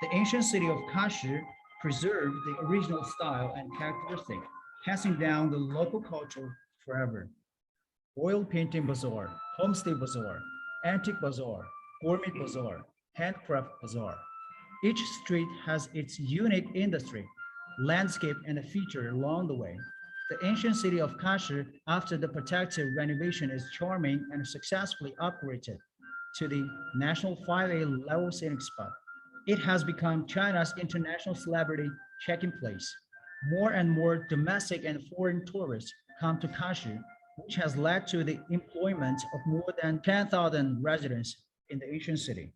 the ancient city of Kashi preserved the original style and characteristic, passing down the local culture forever. Oil painting bazaar, homestay bazaar, antique bazaar, gourmet bazaar, handcraft bazaar. Each street has its unique industry, landscape, and a feature along the way. The ancient city of Kashi, after the protective renovation, is charming and successfully upgraded to the National 5A level scenic spot. It has become China's international celebrity check-in place. More and more domestic and foreign tourists come to Kashi, which has led to the employment of more than 10,000 residents in the ancient city.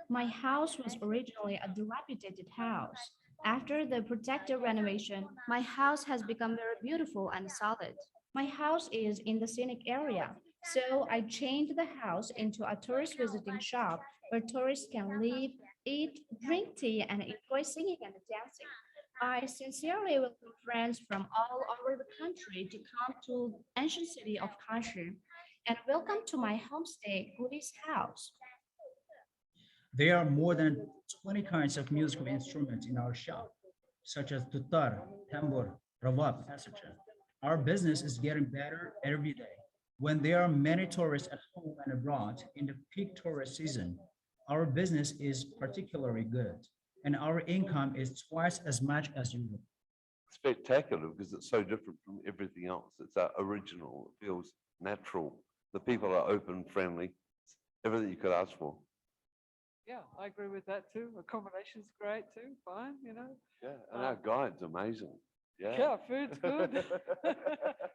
My house was originally a dilapidated house. After the protective renovation, my house has become very beautiful and solid. My house is in the scenic area, so I changed the house into a tourist visiting shop where tourists can live, eat, drink tea, and enjoy singing and dancing. I sincerely welcome friends from all over the country to come to ancient city of Kashi and welcome to my homestay, Guli's house. There are more than 20 kinds of musical instruments in our shop, such as tutar, tambur, rawab, etc. Our business is getting better every day. When there are many tourists at home and abroad in the peak tourist season, Our business is particularly good, and our income is twice as much as Europe. Spectacular because it's so different from everything else. It's original. It feels natural. The people are open, friendly. Everything you could ask for. Yeah, I agree with that too. Accommodation's great too. Fine, you know. Yeah, and our guide's amazing. Yeah. Yeah, food's good.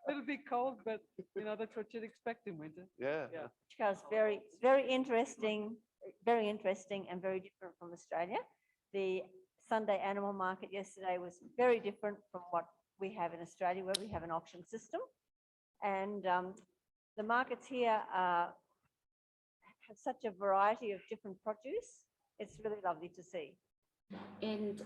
Little bit cold, but you know that's what you'd expect in winter. Yeah. Yeah. It's very interesting and very different from Australia. The Sunday animal market yesterday was very different from what we have in Australia, where we have an auction system. And the markets here have such a variety of different produce. It's really lovely to see. And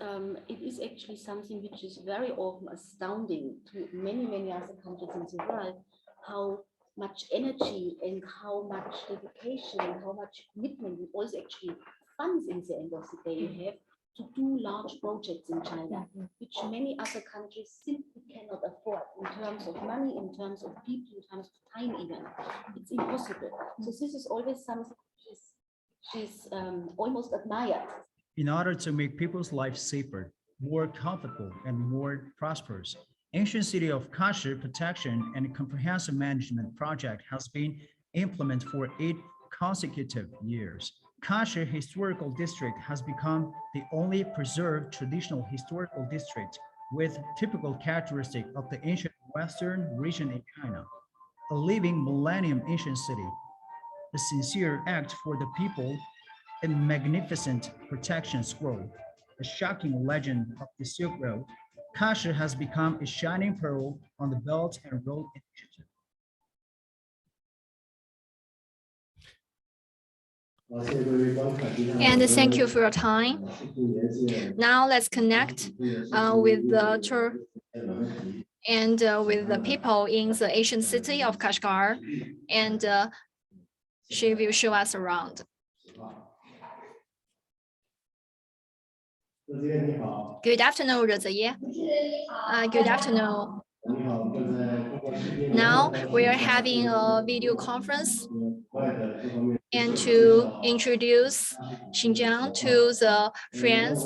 it is actually something which is very often astounding to many other countries in the world, how much energy and how much dedication and how much commitment and also actually funds in the end of the day you have to do large projects in China, which many other countries simply cannot afford in terms of money, in terms of people, in terms of time even. It's impossible. So this is always something which is almost admired. In order to make people's lives safer, more comfortable, and more prosperous, Ancient City of Kashi Protection and Comprehensive Management Project has been implemented for 8 consecutive years. Kashi Historical District has become the only preserved traditional historical district with typical characteristic of the ancient Western region in China. A living millennium ancient city, a sincere act for the people, a magnificent protection scroll, a shocking legend of the Silk Road, Kashi has become a shining pearl on the Belt and Road Initiative. And thank you for your time. Now let's connect with the tour and with the people in the ancient city of Kashgar, and she will show us around. Good afternoon, Rezaye. Good afternoon. Now we are having a video conference and to introduce Xinjiang to the friends.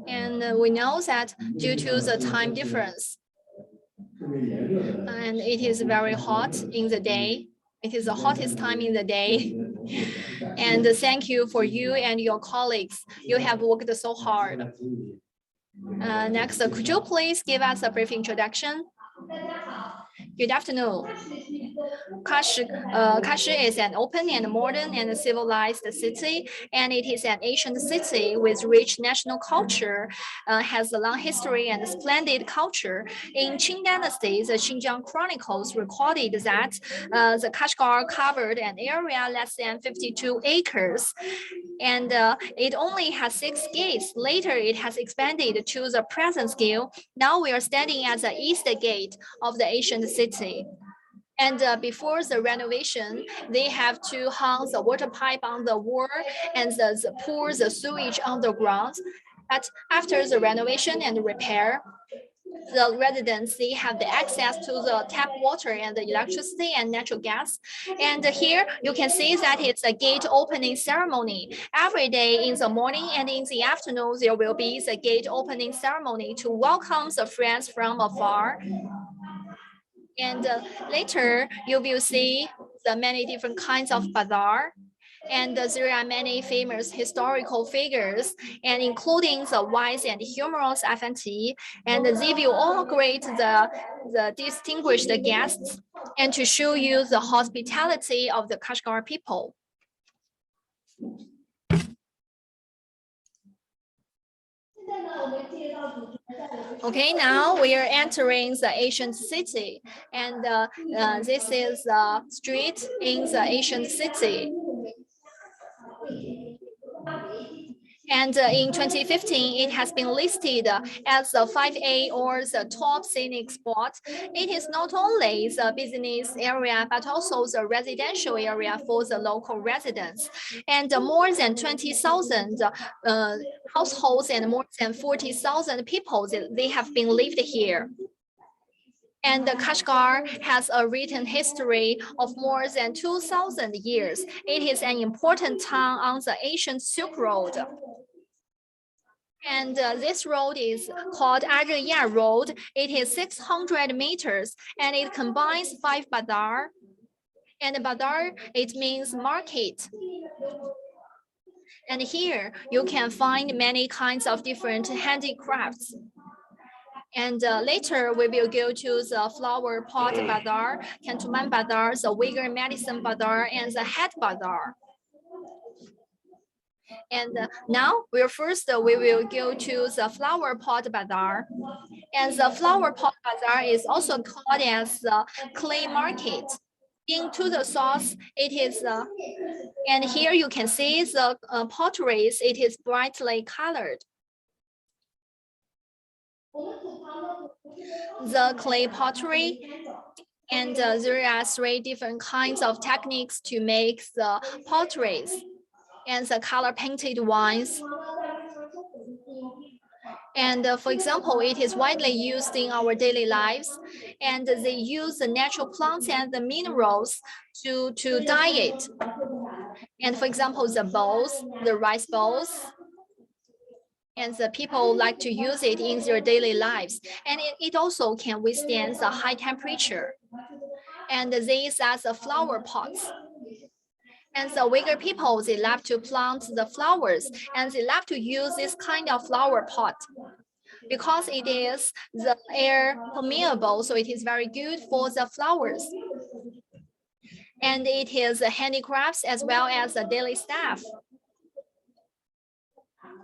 And we know that due to the time difference, and it is very hot in the day. It is the hottest time in the day. And thank you for you and your colleagues. You have worked so hard. Next, could you please give us a brief introduction? Good afternoon. Kashi is an open and modern and civilized city, and it is an ancient city with rich national culture, has a long history and splendid culture. In Qing Dynasty, the Xinjiang Chronicles recorded that the Kashgar covered an area less than 52 acres, and it only has 6 gates. Later, it has expanded to the present scale. Now we are standing at the east gate of the ancient city. And before the renovation, they have to hang the water pipe on the wall and pour the sewage underground. But after the renovation and repair, the residents, they have the access to the tap water and the electricity and natural gas. And here you can see that it's a gate opening ceremony. Every day in the morning and in the afternoon, there will be the gate opening ceremony to welcome the friends from afar. And later you will see the many different kinds of bazaar. And there are many famous historical figures, and including the wise and humorous FNT, and they will all greet the distinguished guests and to show you the hospitality of the Kashgar people. Okay, now we are entering the ancient city, and this is the street in the ancient city. And in 2015, it has been listed as the 5A or the top scenic spot. It is not only the business area, but also the residential area for the local residents. And more than 20,000 households and more than 40,000 people, they have been lived here. And Kashgar has a written history of more than 2,000 years. It is an important town on the ancient Silk Road. And this road is called Arya Road. It is 600 meters and it combines 5 bazar. And bazar, it means market. And here you can find many kinds of different handicrafts. And later we will go to the flower pot bazar, Cantonment bazar, the Uyghur medicine bazar, and the hat bazar. And now we will go to the flower pot bazar. And the flower pot bazar is also called as the clay market. Into the sauce, it is, and here you can see the potteries, it is brightly colored. The clay pottery, and there are 3 different kinds of techniques to make the potteries, and the color painted ones. And for example, it is widely used in our daily lives, and they use the natural plants and the minerals to dye it. And for example, the bowls, the rice bowls, and the people like to use it in their daily lives. And it also can withstand the high temperature. And these are the flower pots. And the Uyghur people, they love to plant the flowers, and they love to use this kind of flower pot because it is the air permeable, so it is very good for the flowers. And it is handicrafts as well as the daily staff.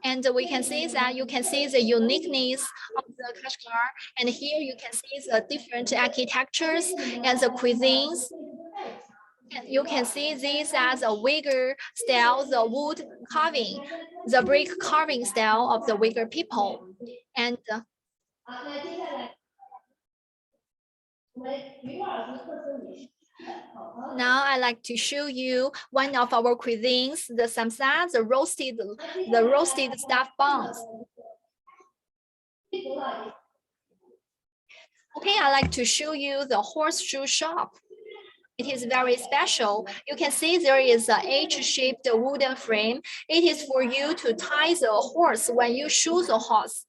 And we can see that you can see the uniqueness of the Kashgar. And here you can see the different architectures and the cuisines. And you can see this as a Uyghur style, the wood carving, the brick carving style of the Uyghur people. And now I like to show you one of our cuisines, the samsa, the roasted stuffed buns. Okay, I like to show you the horseshoe shop. It is very special. You can see there is an H-shaped wooden frame. It is for you to tie the horse when you shoe the horse.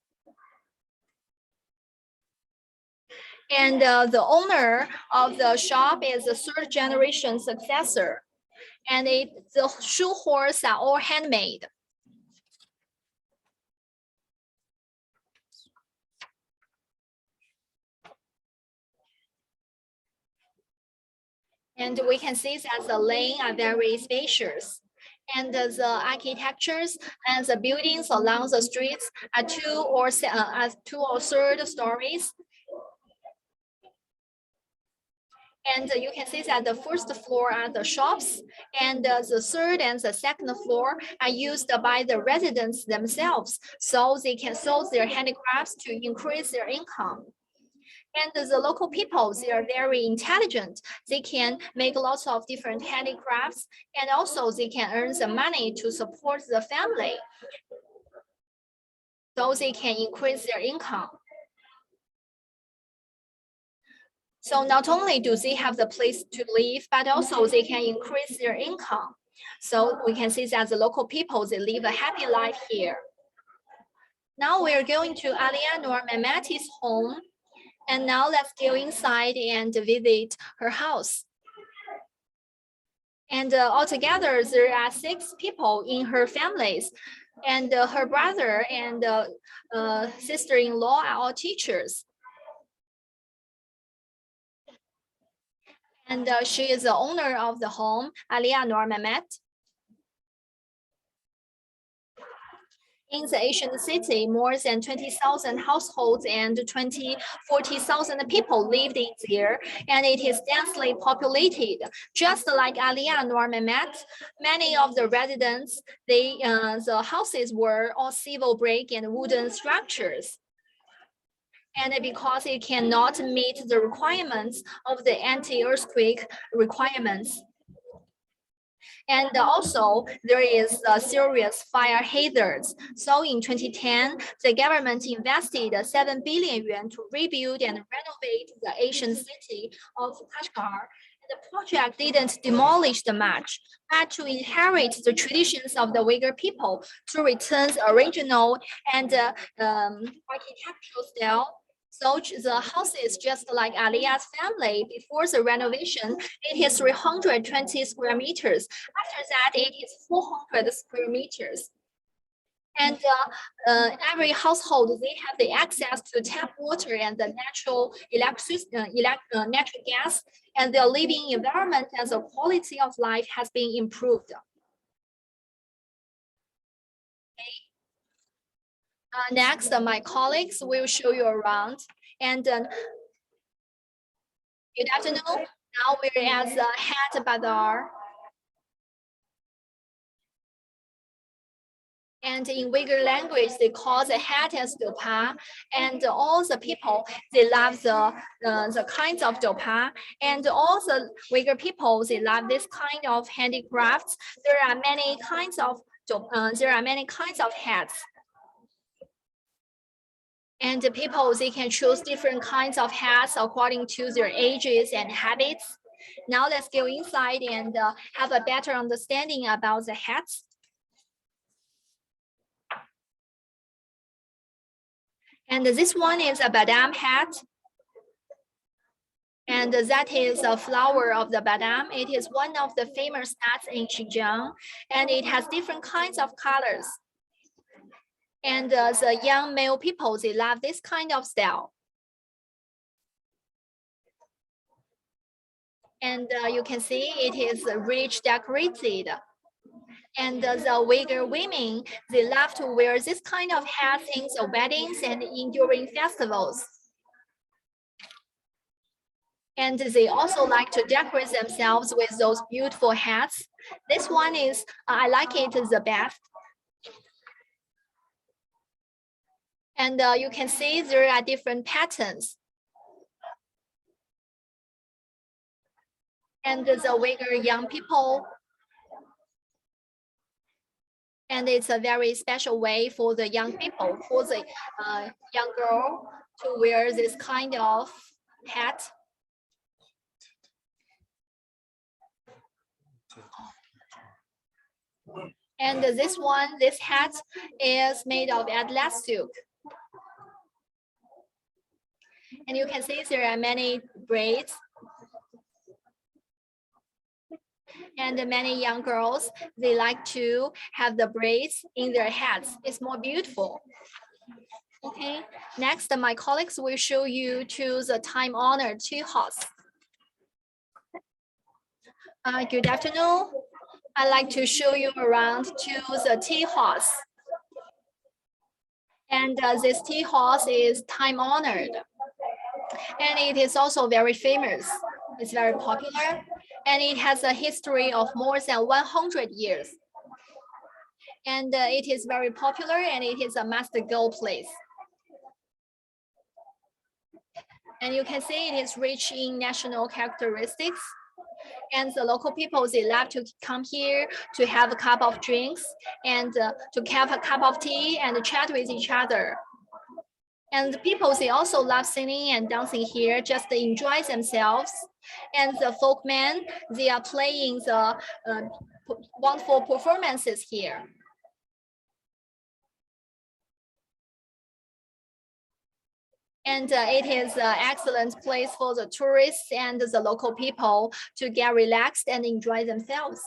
And the owner of the shop is a 3rd generation successor. And the shoe horse are all handmade. And we can see that the lane are very spacious. And the architectures and the buildings along the streets are 2 or 3rd stories. And you can see that the 1st floor are the shops, and the 3rd and the 2nd floor are used by the residents themselves, so they can sell their handicrafts to increase their income. And the local people, they are very intelligent. They can make lots of different handicrafts, and also they can earn some money to support the family, so they can increase their income. So not only do they have the place to live, but also they can increase their income. So we can see that the local people, they live a happy life here. Now we're going to Alia Noor Mehmeti's home. And now let's go inside and visit her house. And altogether, there are 6 people in her families. And her brother and sister-in-law are all teachers. And she is the owner of the home, Alia Noor Mehmet. In the ancient city, more than 20,000 households and 40,000 people lived in there, and it is densely populated. Just like Alia Noor Mehmet, many of the residents, the houses were all civil brick and wooden structures. And because it cannot meet the requirements of the anti-earthquake requirements. And also there is serious fire hazards. So in 2010, the government invested 7 billion yuan to rebuild and renovate the ancient city of Kashgar. The project didn't demolish the much, but to inherit the traditions of the Uyghur people, to return the original and architectural style. So the house is just like Alia's family. Before the renovation, it is 320 square meters. After that, it is 400 square meters. And every household, they have the access to tap water and the natural natural gas, and their living environment and the quality of life has been improved. Next, my colleagues will show you around. And good afternoon. Now we're at the Het Badar. And in Uyghur language, they call the hat as dopa. And all the people, they love the kinds of dopa. And all the Uyghur people, they love this kind of handicrafts. There are many kinds of hats. And the people, they can choose different kinds of hats according to their ages and habits. Now let's go inside and have a better understanding about the hats. And this one is a badam hat. And that is a flower of the badam. It is one of the famous nuts in Xinjiang, and it has different kinds of colors. And the young male people, they love this kind of style. And you can see it is rich decorated. And the Uyghur women, they love to wear this kind of hat in the weddings and during festivals. And they also like to decorate themselves with those beautiful hats. This one is, I like it the best. And you can see there are different patterns. And the Uyghur young people, and it's a very special way for the young people, for the young girl to wear this kind of hat. And this hat is made of atlas silk. And you can see there are many braids. And many young girls, they like to have the braids in their hats. It's more beautiful. Okay, next, my colleagues will show you to the time-honored tea house. Good afternoon. I'd like to show you around to the tea house. And this tea house is time-honored. And it is also very famous. It's very popular. And it has a history of more than 100 years. And it is very popular, and it is a must-go place. And you can see it is rich in national characteristics. And the local people, they love to come here to have a cup of drinks and to have a cup of tea and chat with each other. And the people, they also love singing and dancing here just to enjoy themselves. And the folkmen, they are playing the wonderful performances here. And it is an excellent place for the tourists and the local people to get relaxed and enjoy themselves.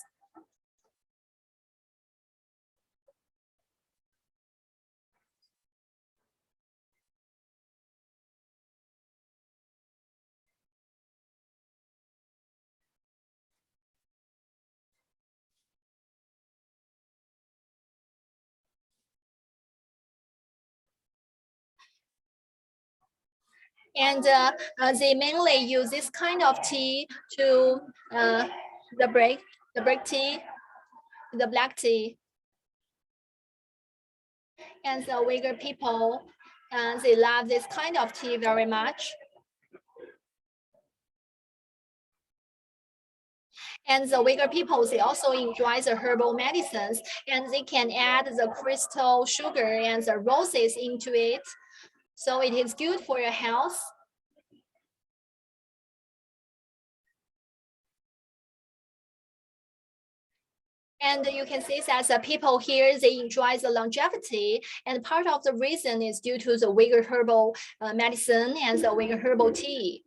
And they mainly use this kind of tea to the black tea, the black tea. And the Uyghur people, they love this kind of tea very much. And the Uyghur people, they also enjoy the herbal medicines, and they can add the crystal sugar and the roses into it. So it is good for your health. And you can see that the people here, they enjoy the longevity. And part of the reason is due to the Uyghur herbal medicine and the Uyghur herbal tea.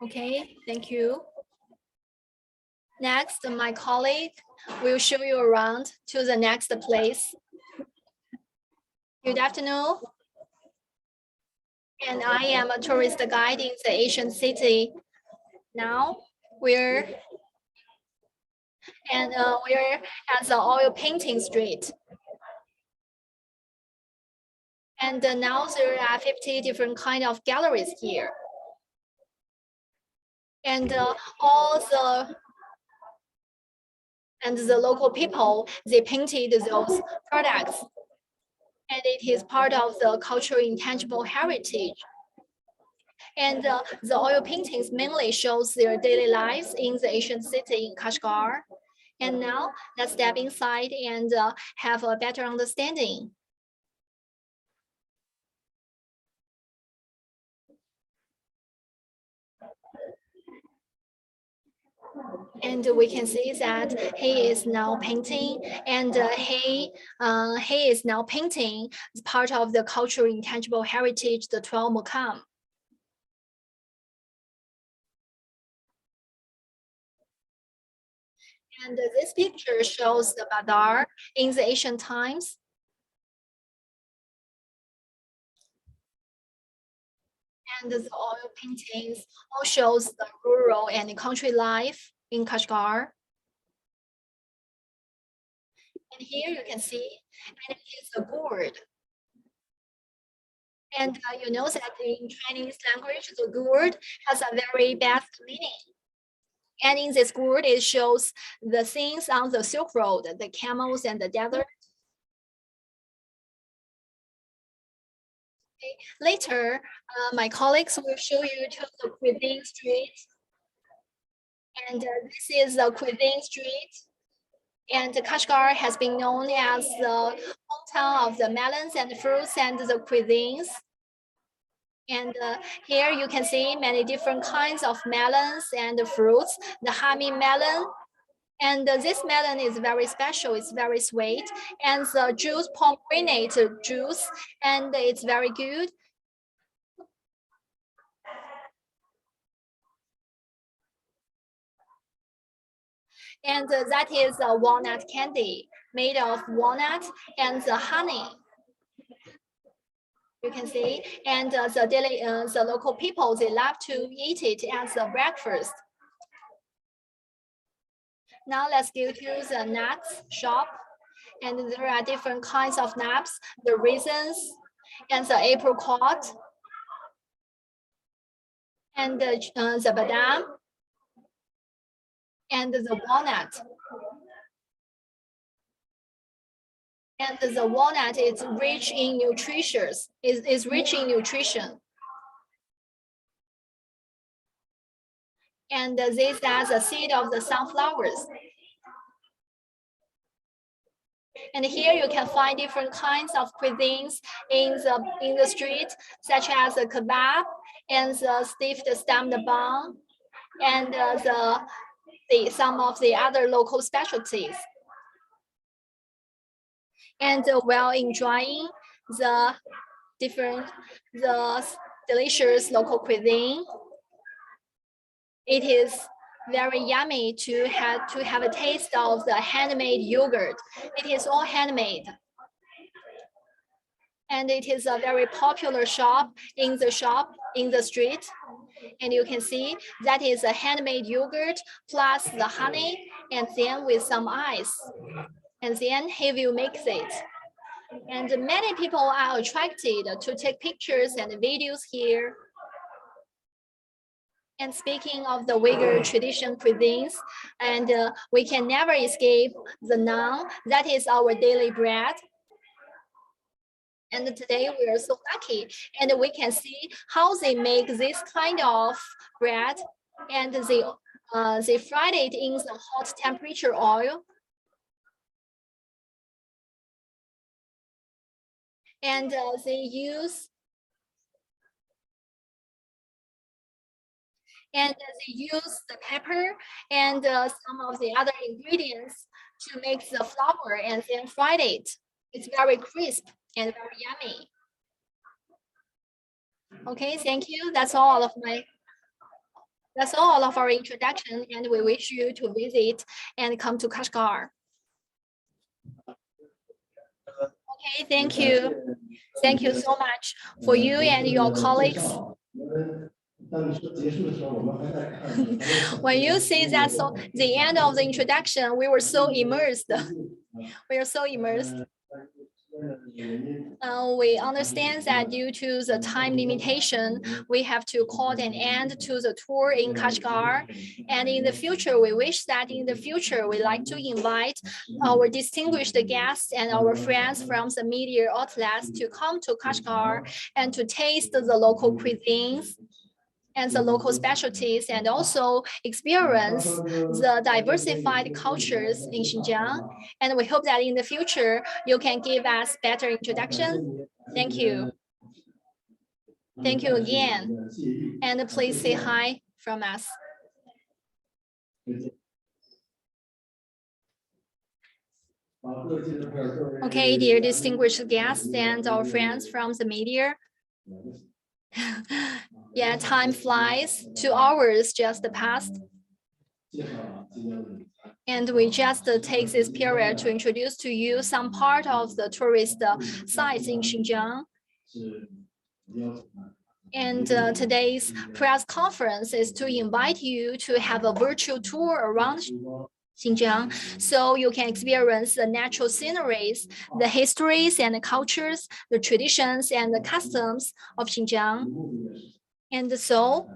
Okay, thank you. Next, my colleague will show you around to the next place. Good afternoon. And I am a tourist guide in the Asian city. Now we're at the oil painting street. And now there are 50 different kind of galleries here. And the local people, they painted those products. And it is part of the cultural intangible heritage. And the oil paintings mainly shows their daily lives in the Asian city in Kashgar. And now let's step inside and have a better understanding. And we can see that he is now painting, and he is now painting part of the cultural intangible heritage, the 12 Mukam. And this picture shows the Badar in the ancient times. And the oil paintings all shows the rural and country life in Kashgar. And here you can see, and it is a gourd. And you know that in Chinese language, the gourd has a very bad meaning. And in this gourd, it shows the things on the Silk Road, the camels and the desert. Okay. Later, my colleagues will show you to the cuisine street. And this is the cuisine street. And Kashgar has been known as the hometown of the melons and fruits and the cuisines. And here you can see many different kinds of melons and fruits, the honey melon. And this melon is very special, it's very sweet. And the juice, pomegranate juice, and it's very good. And that is a walnut candy made of walnut and the honey. You can see, and the local people, they love to eat it as a breakfast. Now let's go to the nuts shop, and there are different kinds of nuts, the raisins and the apricot and the badam and the walnut. And the walnut is rich in nutrition. Is rich in nutrition. And these are the seed of the sunflowers. And here you can find different kinds of cuisines in the street, such as the kebab and the stuffed stemmed bun, and some of the other local specialties. And while enjoying the delicious local cuisine, it is very yummy to have a taste of the handmade yogurt. It is all handmade. And it is a very popular shop in the street. And you can see that is a handmade yogurt plus the honey, and then with some ice. And then he will mix it. And many people are attracted to take pictures and videos here. And speaking of the Uyghur tradition cuisines, and we can never escape the naan. That is our daily bread. And today we are so lucky, and we can see how they make this kind of bread, and they fried it in the hot temperature oil. And they use the pepper and some of the other ingredients to make the flour and then fried it. It's very crisp and very yummy. Okay, thank you. That's all of our introduction, and we wish you to visit and come to Kashgar. Okay, thank you. Thank you so much for you and your colleagues. When you say that, so the end of the introduction, we were so immersed. We are so immersed. We understand that due to the time limitation, we have to call an end to the tour in Kashgar. And in the future, we wish that in the future, we like to invite our distinguished guests and our friends from the media outlets to come to Kashgar and to taste the local cuisines and the local specialties, and also experience the diversified cultures in Xinjiang. And we hope that in the future, you can give us better introduction. Thank you. Thank you again. And please say hi from us. Okay, dear distinguished guests and our friends from the media. Yeah, time flies. 2 hours just passed. And we just take this period to introduce to you some part of the tourist sites in Xinjiang. And today's press conference is to invite you to have a virtual tour around Xinjiang, so you can experience the natural sceneries, the histories and the cultures, the traditions and the customs of Xinjiang. And so,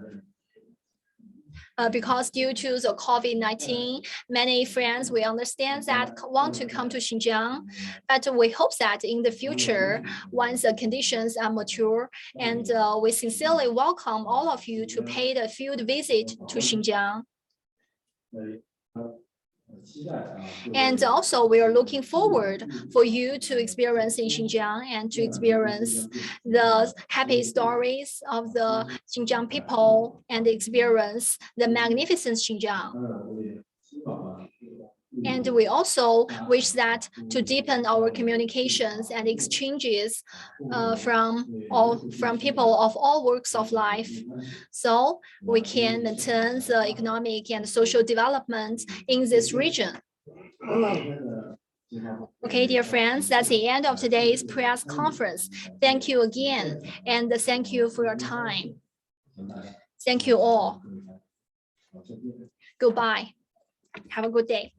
because due to the COVID-19, many friends, we understand that want to come to Xinjiang, but we hope that in the future, once the conditions are mature, and we sincerely welcome all of you to pay the field visit to Xinjiang. And also, we are looking forward for you to experience in Xinjiang and to experience the happy stories of the Xinjiang people and experience the magnificent Xinjiang. And we also wish that to deepen our communications and exchanges from people of all walks of life, so we can maintain the economic and social development in this region. Okay, dear friends, that's the end of today's press conference. Thank you again, and thank you for your time. Thank you all. Goodbye. Have a good day.